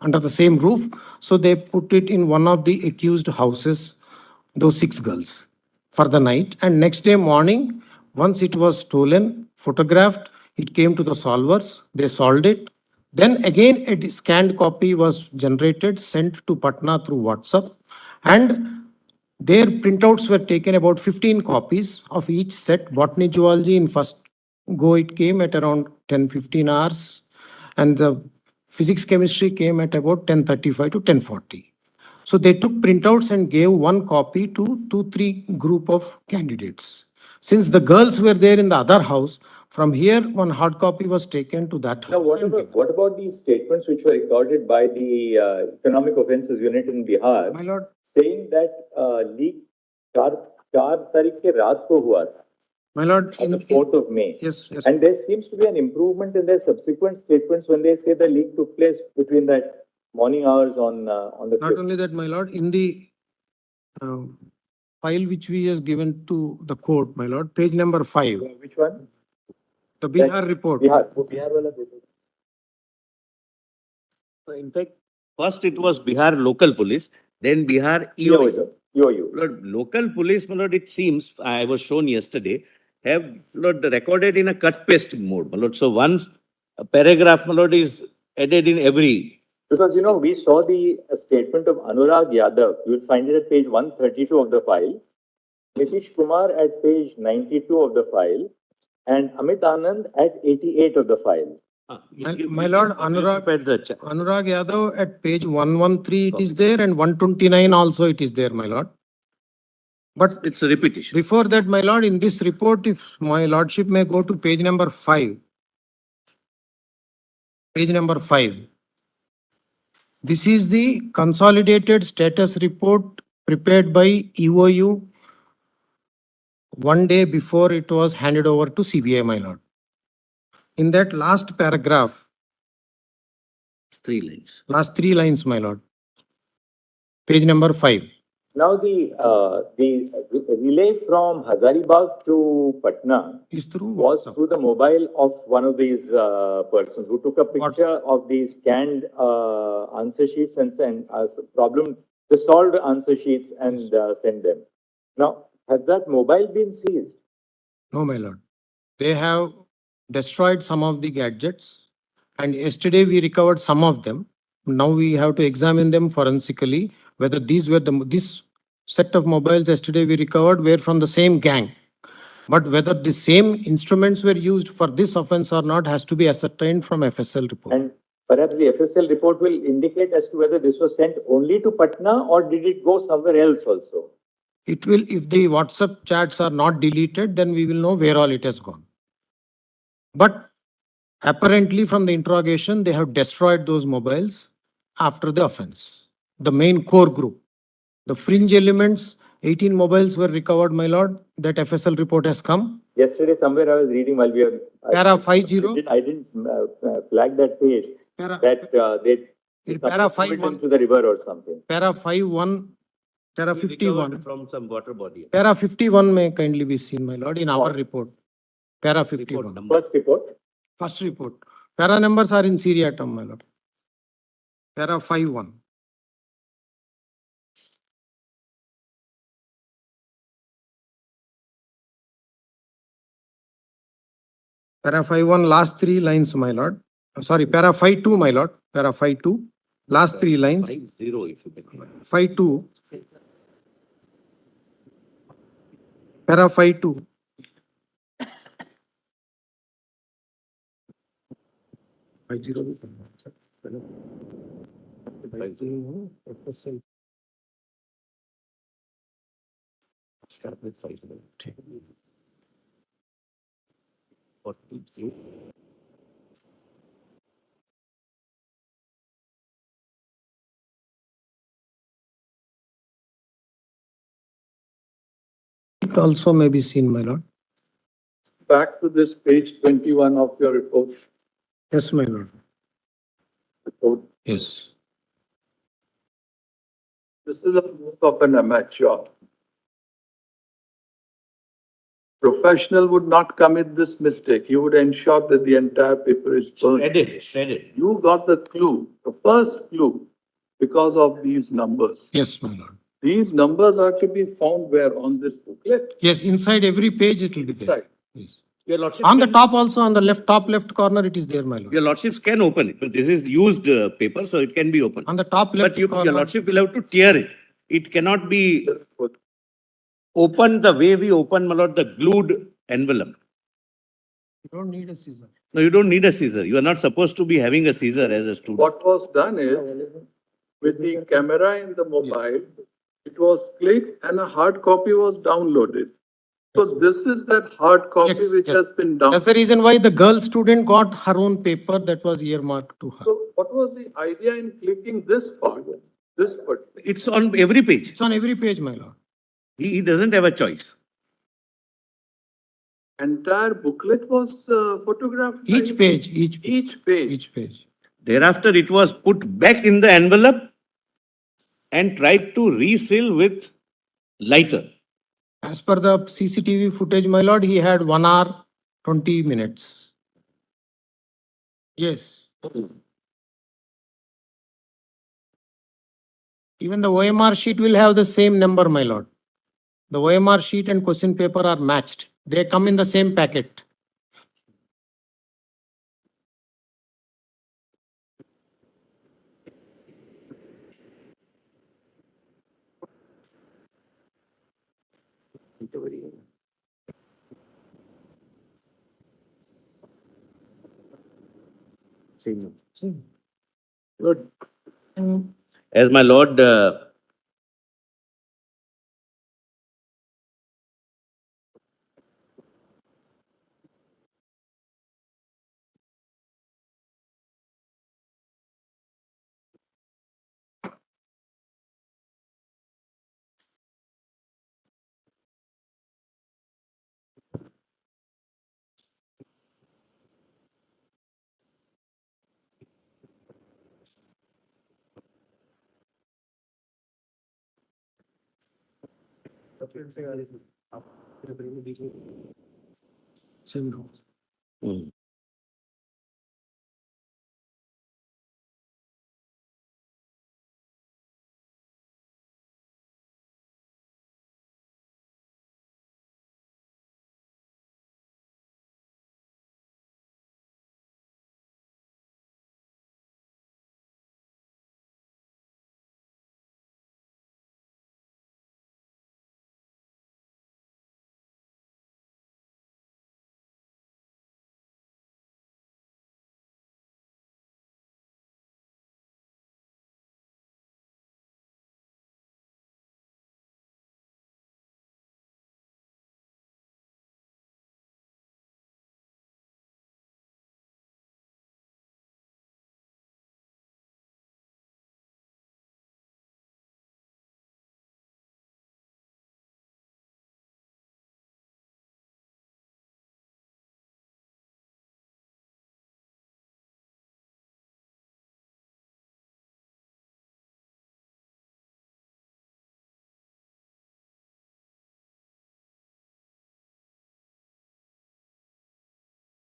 S7: under the same roof. So they put it in one of the accused houses, those 6 girls, for the night. And next day morning, once it was stolen, photographed, it came to the solvers, they solved it. Then again, a scanned copy was generated, sent to Patna through WhatsApp, and their printouts were taken, about 15 copies of each set. Botany zoology in first go, it came at around 10-15 hours, and the physics chemistry came at about 10:35 to 10:40. So they took printouts and gave 1 copy to 2-3 group of candidates. Since the girls were there in the other house, from here 1 hard copy was taken to that
S1: Now,
S7: house.
S1: what about these statements which were recorded by the Economic Offences Unit in Bihar,
S7: My lord,
S1: saying that leak 4 तारीख के रात को हुआ था,
S7: my lord,
S1: on the 4th of May?
S7: yes, yes.
S1: And there seems to be an improvement in their subsequent statements when they say the leak took place between that morning hours on the
S7: Not
S1: 5th.
S7: only that, my lord, in the file which we has given to the court, my lord, page number 5,
S1: Which one?
S7: the Bihar report.
S1: Bihar. Bihar wala paper.
S2: So in fact, first it was Bihar local police, then Bihar EOU.
S1: EOU.
S2: Lord, local police, my lord, it seems, I was shown yesterday, have, Lord, recorded in a cut-paste mode, my lord. So once a paragraph, my lord, is added in every.
S1: Because, we saw the statement of Anurag Yadav. You will find it at page 132 of the file. Nitish Kumar at page 92 of the file. And Amit Anand at 88 of the file.
S7: My lord, Anurag Yadav at page 113 it is there, and 129 also it is there, my lord. But
S2: It's a repetition.
S7: before that, my lord, in this report, if my lordship may go to page number 5. Page number 5. This is the consolidated status report prepared by EOU 1 day before it was handed over to CBI, my lord. In that last paragraph,
S2: It's 3 lines.
S7: last 3 lines, my lord. Page number 5.
S1: Now the relay from Hazaribagh to Patna
S7: Is through
S1: was
S7: WhatsApp.
S1: through the mobile of one of these persons who took a picture of the scanned answer sheets and sent us the solved answer sheets and sent them. Now, has that mobile been seized?
S7: No, my lord. They have destroyed some of the gadgets, and yesterday we recovered some of them. Now we have to examine them forensically, whether these were this set of mobiles yesterday we recovered were from the same gang. But whether the same instruments were used for this offense or not has to be ascertained from FSL report.
S1: And perhaps the FSL report will indicate as to whether this was sent only to Patna or did it go somewhere else also?
S7: It will, if the WhatsApp chats are not deleted, then we will know where all it has gone. But apparently from the interrogation, they have destroyed those mobiles after the offense. The main core group. The fringe elements, 18 mobiles were recovered, my lord. That FSL report has come.
S1: Yesterday, somewhere I was reading while we were.
S7: Para 50.
S1: I didn't flag that page. They
S7: para 51
S1: into the river or something.
S7: Para 51. Para 51.
S2: From some water body.
S7: Para 51 may kindly be seen, my lord, in our report. Para 51.
S1: First report.
S7: First report. Para numbers are in seriatim, my lord. Para 51. Para 51, last 3 lines, my lord. Sorry, para 52, my lord. Para 52, last 3 lines.
S2: 50 if you can.
S7: 52. Para 52.
S2: Start with 50. 43.
S7: It also may be seen, my lord.
S6: Back to this page 21 of your report.
S7: Yes, my lord.
S6: Report.
S7: Yes.
S6: This is a work of an amateur. Professional would not commit this mistake. He would ensure that the entire paper is burned.
S2: Shredded.
S6: You got the clue, the first clue, because of these numbers.
S7: Yes, my lord.
S6: These numbers are to be found where on this booklet?
S7: Yes, inside every page it will be there.
S6: Inside.
S7: Yes.
S2: Your lordship
S7: On the
S2: can-
S7: top also, on the top left corner, it is there, my lord.
S2: Your lordships can open it, but this is used paper, so it can be opened.
S7: On the top left
S2: But
S7: corner.
S2: your lordship will have to tear it. It cannot be opened the way we open, my lord, the glued envelope.
S7: You don't need a scissor.
S2: No, you don't need a scissor. You are not supposed to be having a scissor as a student.
S6: What was done is, with the camera in the mobile, it was clicked and a hard copy was downloaded. So this is that hard copy
S7: Yes,
S6: which
S7: yes.
S6: has been downloaded.
S7: That's the reason why the girl student got her own paper that was earmarked to her.
S6: So what was the idea in clicking this part, this part?
S2: It's on every page.
S7: It's on every page, my lord.
S2: He doesn't have a choice.
S6: Entire booklet was photographed.
S7: Each page, each page.
S6: Each page.
S7: Each page.
S2: Thereafter, it was put back in the envelope and tried to reseal with lighter.
S7: As per the CCTV footage, my lord, he had 1 hour, 20 minutes. Yes. Even the OMR sheet will have the same number, my lord. The OMR sheet and question paper are matched. They come in the same packet.
S2: Good. As my lord Hmm.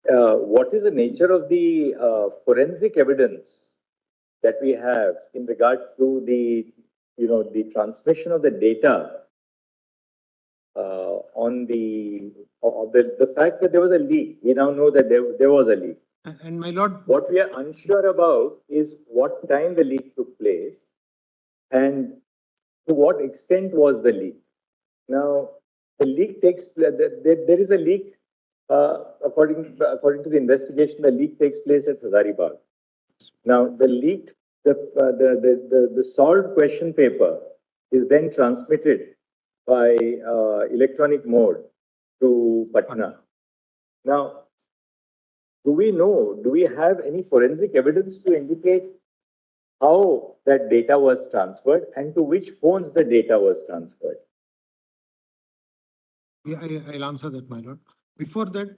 S1: What is the nature of the forensic evidence that we have in regard to the transmission of the data on the fact that there was a leak? We now know that there was a leak.
S7: And my lord,
S1: What we are unsure about is what time the leak took place and to what extent was the leak. Now, the leak there is a leak, according to the investigation, the leak takes place at Hazaribagh. Now, the solved question paper is then transmitted by electronic mode to Patna. Now, do we have any forensic evidence to indicate how that data was transferred and to which phones the data was transferred?
S7: yeah, I'll answer that, my lord. Before that,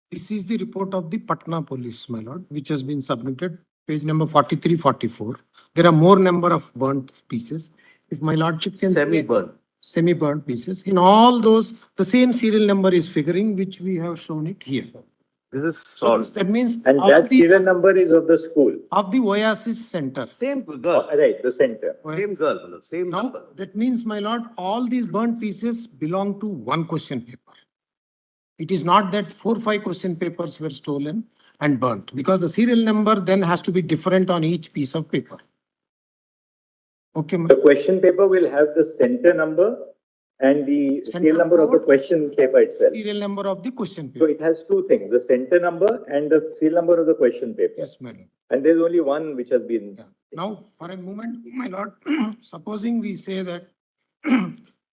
S7: this is the report of the Patna police, my lord, which has been submitted, page number 43, 44. There are more number of burnt pieces. If my lordship can.
S2: Semi-burnt.
S7: Semi-burnt pieces. In all those, the same serial number is figuring, which we have shown it here.
S2: This is
S7: So
S2: solved.
S7: that means.
S1: And
S7: of
S1: that
S7: the-
S1: serial number is of the school.
S7: Of the Oasis Center.
S2: Same girl,
S1: Right, the center.
S2: same girl, same
S7: Now,
S2: number.
S7: that means, my lord, all these burnt pieces belong to one question paper. It is not that 4-5 question papers were stolen and burnt, because the serial number then has to be different on each piece of paper. Okay,
S1: The question paper will have the center number and the serial number of the question paper itself.
S7: serial number of the question
S1: So
S7: paper.
S1: it has two things, the center number and the serial number of the question paper.
S7: Yes, madam.
S1: And there's only one which has been.
S7: Yeah. Now, for a moment, my lord, supposing we say that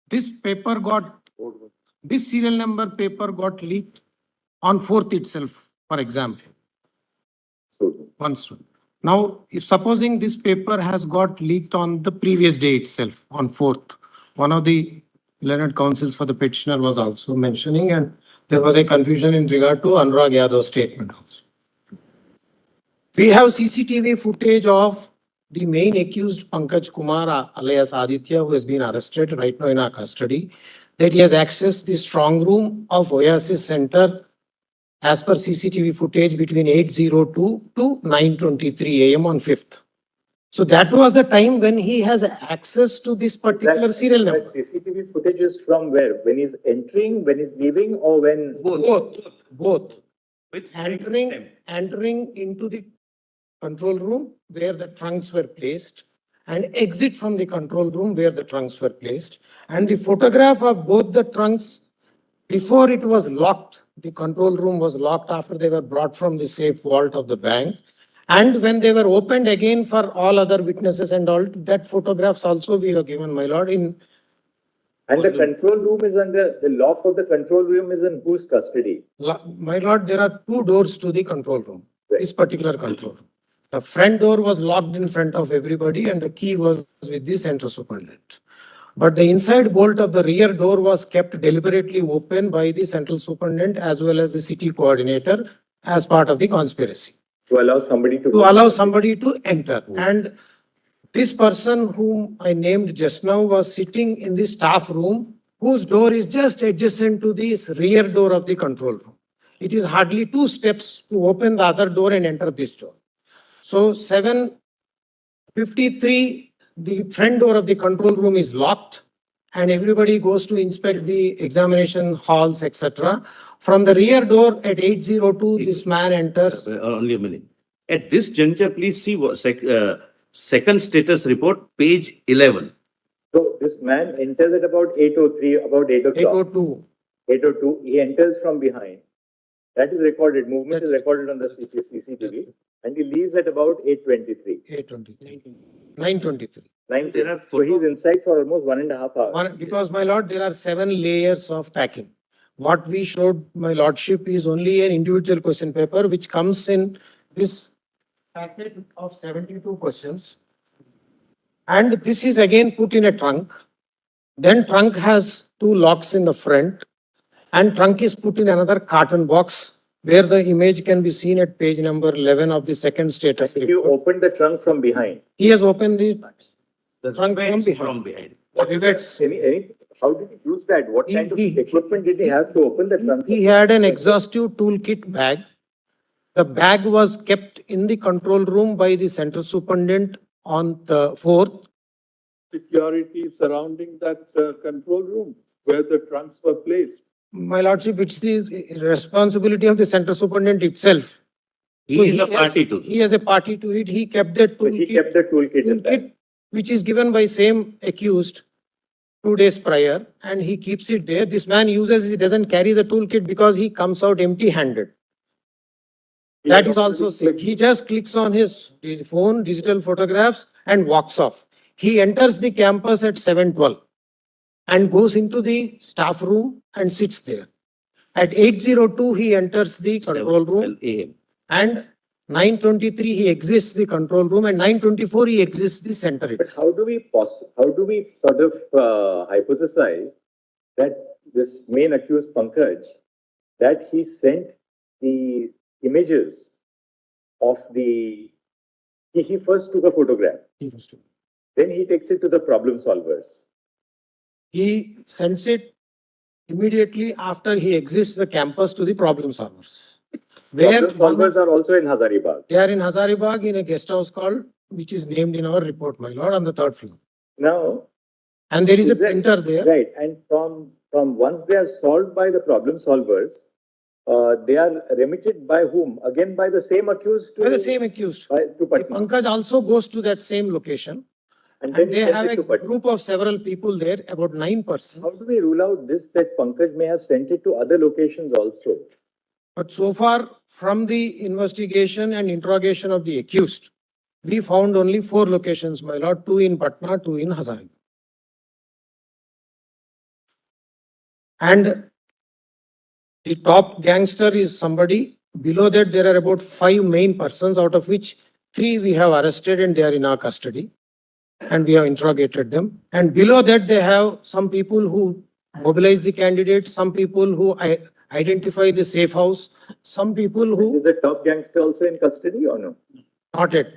S7: this paper this serial number paper got leaked on 4th itself, for example. One student. Now, if supposing this paper has got leaked on the previous day itself, on 4th, one of the learned counsels for the petitioner was also mentioning, and there was a confusion in regard to Anurag Yadav's statement also. We have CCTV footage of the main accused Pankaj Kumar alias Aditya, who has been arrested right now in our custody, that he has accessed the strong room of Oasis Center as per CCTV footage between 8:02 to 9:23 a.m. on 5th. So that was the time when he has access to this particular serial number.
S1: That CCTV footage is from where? When he's entering, when he's leaving, or when?
S7: Both.
S2: With
S7: Entering into the control room where the trunks were placed and exit from the control room where the trunks were placed. And the photograph of both the trunks before it was locked, the control room was locked after they were brought from the safe vault of the bank. And when they were opened again for all other witnesses and all, that photographs also we have given, my lord, in.
S1: And the control room is under, the lock of the control room is in whose custody?
S7: My lord, there are two doors to the control room,
S1: Right.
S7: this particular control room. The front door was locked in front of everybody and the key was with the center superintendent. But the inside bolt of the rear door was kept deliberately open by the central superintendent as well as the city coordinator as part of the conspiracy.
S1: To allow somebody
S7: To enter. And this person whom I named just now was sitting in the staff room whose door is just adjacent to this rear door of the control room. It is hardly 2 steps to open the other door and enter this door. So 7:53, the front door of the control room is locked and everybody goes to inspect the examination halls, etc. From the rear door at 8:02, this man enters.
S2: Only a minute. At this juncture, please see second status report, page 11.
S1: So this man enters at about 8:03, about 8 o'clock.
S7: 8:02.
S1: 8:02, he enters from behind. That is recorded, movement is recorded on the CCTV, and he leaves at about 8:23.
S7: 8:23. 9:23.
S1: So he's inside for almost 1.5 hours.
S7: Because, my lord, there are 7 layers of packing. What we showed, my lordship, is only an individual question paper which comes in this packet of 72 questions. And this is again put in a trunk. Then trunk has 2 locks in the front. And trunk is put in another carton box where the image can be seen at page number 11 of the second status
S1: If you
S7: report.
S1: open the trunk from behind,
S7: He has opened the trunk
S2: Rivets
S7: from behind.
S2: from behind.
S7: The rivets.
S1: how did he use that? What kind of
S7: He-
S1: equipment did he have to open the trunk?
S7: He had an exhaustive toolkit bag. The bag was kept in the control room by the center superintendent on the 4th.
S6: Security surrounding that control room where the trunks were placed.
S7: My lordship, it's the responsibility of the center superintendent itself.
S2: He is a party to
S7: He has a party to it. He kept that
S1: So he kept the toolkit in that.
S7: toolkit, which is given by same accused 2 days prior, and he keeps it there. This man uses, he doesn't carry the toolkit because he comes out empty-handed. That is also seen. He just clicks on his phone, digital photographs, and walks off. He enters the campus at 7:12 and goes into the staff room and sits there. At 8:02, he enters the control room,
S2: 7 AM.
S7: and 9:23, he exits the control room, and 9:24, he exits the center
S1: But
S7: itself.
S1: how do we sort of hypothesize that this main accused Pankaj, that he sent the images of he first took a photograph, then he takes it to the problem solvers.
S7: He sends it immediately after he exits the campus to the problem solvers. Where
S1: Problem solvers are also in Hazaribagh.
S7: they are in Hazaribagh in a guest house called, which is named in our report, my lord, on the 3rd floor.
S1: Now,
S7: And there is a
S1: Is that-
S7: printer there.
S1: right, and from once they are solved by the problem solvers, they are remitted by whom? Again, by the same accused to
S7: By the same accused.
S1: to Patna.
S7: Pankaj also goes to that same location.
S1: And then
S7: And they
S1: sends
S7: have
S1: it
S7: a
S1: to Patna.
S7: group of several people there, about 9
S1: How
S7: persons.
S1: do we rule out this, that Pankaj may have sent it to other locations also?
S7: But so far, from the investigation and interrogation of the accused, we found only 4 locations, my lord, 2 in Patna, 2 in Hazaribagh. And the top gangster is somebody. Below that, there are about 5 main persons, out of which 3 we have arrested and they are in our custody. And we have interrogated them. And below that, they have some people who mobilize the candidates, some people who identify the safe house, some people who
S1: Is the top gangster also in custody or no?
S7: not yet.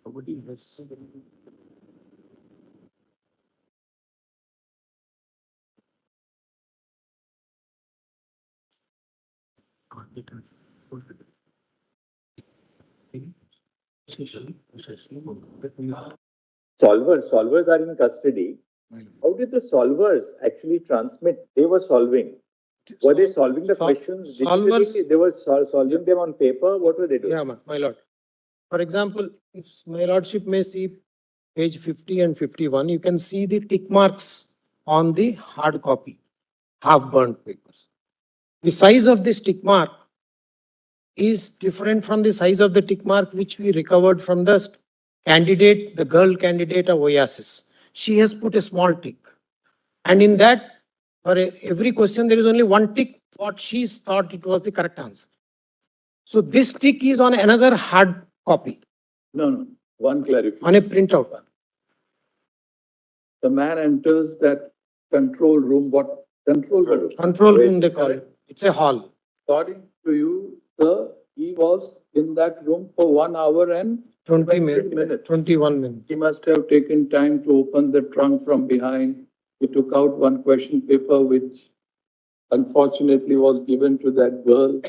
S2: Nobody has.
S1: Solvers are in custody. How did the solvers actually transmit? They were solving. Were they solving the questions
S7: Solvers-
S1: digitally? They were solving them on paper? What were they doing?
S7: Yeah, my lord. For example, if my lordship may see page 50 and 51, you can see the tick marks on the hard copy, half burnt papers. The size of this tick mark is different from the size of the tick mark which we recovered from the candidate, the girl candidate of Oasis. She has put a small tick. And in that, for every question, there is only one tick, what she thought it was the correct answer. So this tick is on another hard copy,
S6: No, one clarification.
S7: on a printout.
S6: The man enters that control room, what control room?
S7: Control room they call it. It's a hall.
S6: According to you, sir, he was in that room for 1 hour and
S7: 20 minutes, 21 minutes.
S6: he must have taken time to open the trunk from behind. He took out one question paper, which unfortunately was given to that girl.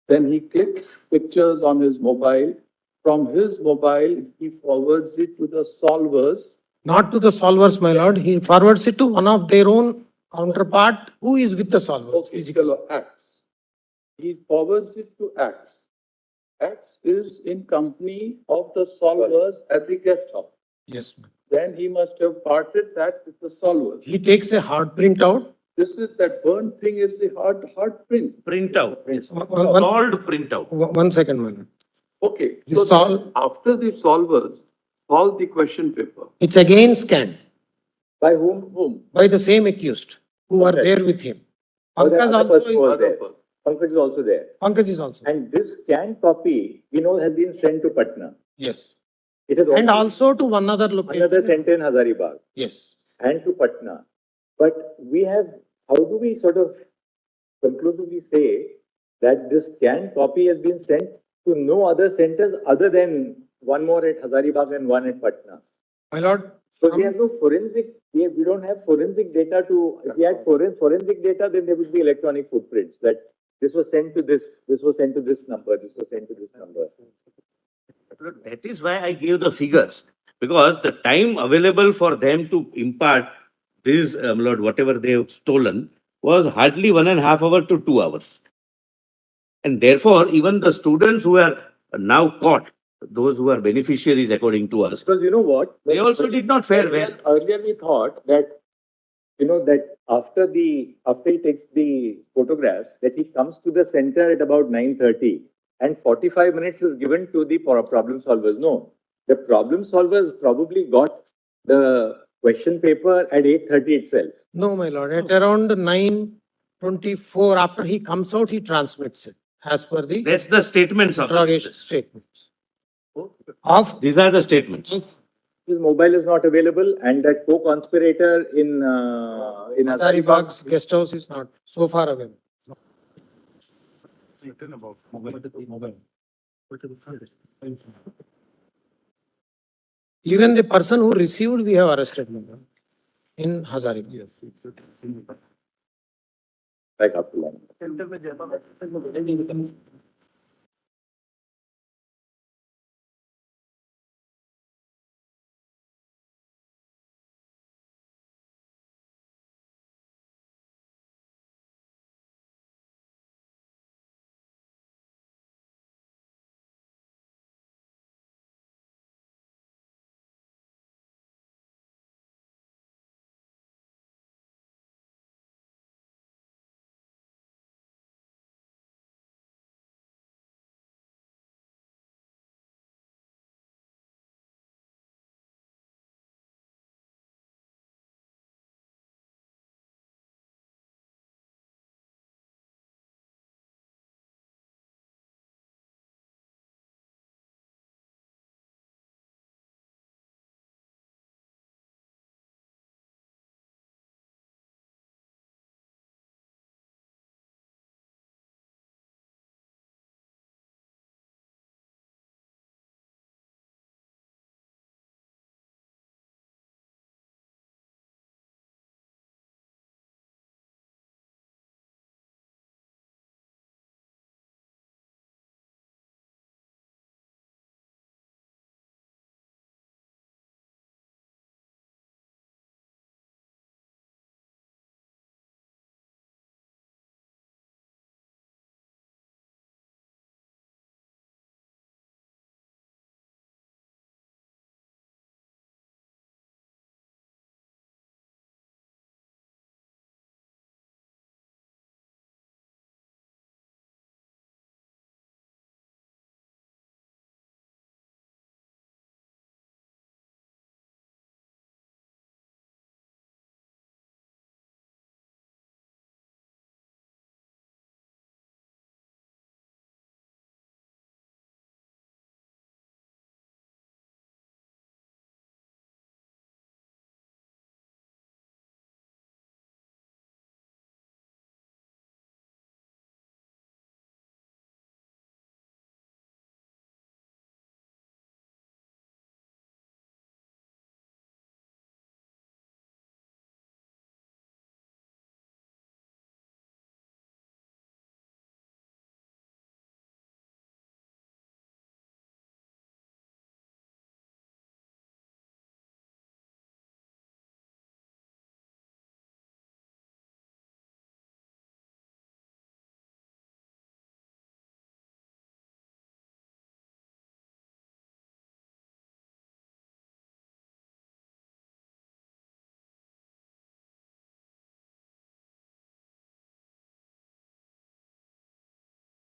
S6: Then he clicks pictures on his mobile. From his mobile, he forwards it to the solvers.
S7: Not to the solvers, my lord. He forwards it to one of their own counterpart who is with the solvers.
S6: Physical acts. He forwards it to acts. Acts is in company of the solvers at the guest house.
S7: Yes.
S6: Then he must have parted that with the solvers.
S7: He takes a hard printout.
S6: This is that burnt thing is the hard print.
S2: Printout.
S7: One
S2: Solved printout.
S7: 1 second, my lord.
S6: Okay.
S7: The
S6: So after the solvers solve the question paper.
S7: It's again scanned
S1: By whom?
S7: by the same accused who were
S1: Okay.
S7: there with him.
S1: Oh, the
S7: Pankaj
S1: other
S7: also
S1: person was
S7: is,
S1: there. Pankaj is also there.
S7: Pankaj is also.
S1: And this scanned copy, we know, has been sent to Patna.
S7: Yes.
S1: It has
S7: And also to one other location.
S1: another center in Hazaribagh
S7: Yes.
S1: and to Patna. But we have, how do we sort of conclusively say that this scanned copy has been sent to no other centers other than one more at Hazaribagh and one at Patna?
S7: My lord,
S1: So we have no forensic, we don't have forensic data to, if we had forensic data, then there would be electronic footprints that this was sent to this was sent to this number, this was sent to this number.
S2: That is why I gave the figures, because the time available for them to impart this, Lord, whatever they have stolen, was hardly 1.5 hours to 2 hours. And therefore, even the students who are now caught, those who are beneficiaries according to us,
S1: Because you know what?
S2: they also did not fare well.
S1: Earlier we thought that, that after he takes the photographs, that he comes to the center at about 9:30 and 45 minutes is given to the problem solvers. No, the problem solvers probably got the question paper at 8:30 itself.
S7: no, my lord, at around 9:24, after he comes out, he transmits it as per the
S2: That's the statements of
S7: interrogation statements. Of
S2: These are the statements.
S1: His mobile is not available, and that co-conspirator in
S7: Hazaribagh's guest house is not so far away. Even the person who received, we have arrested my lord, in Hazaribagh. Yes.
S1: Right after lunch.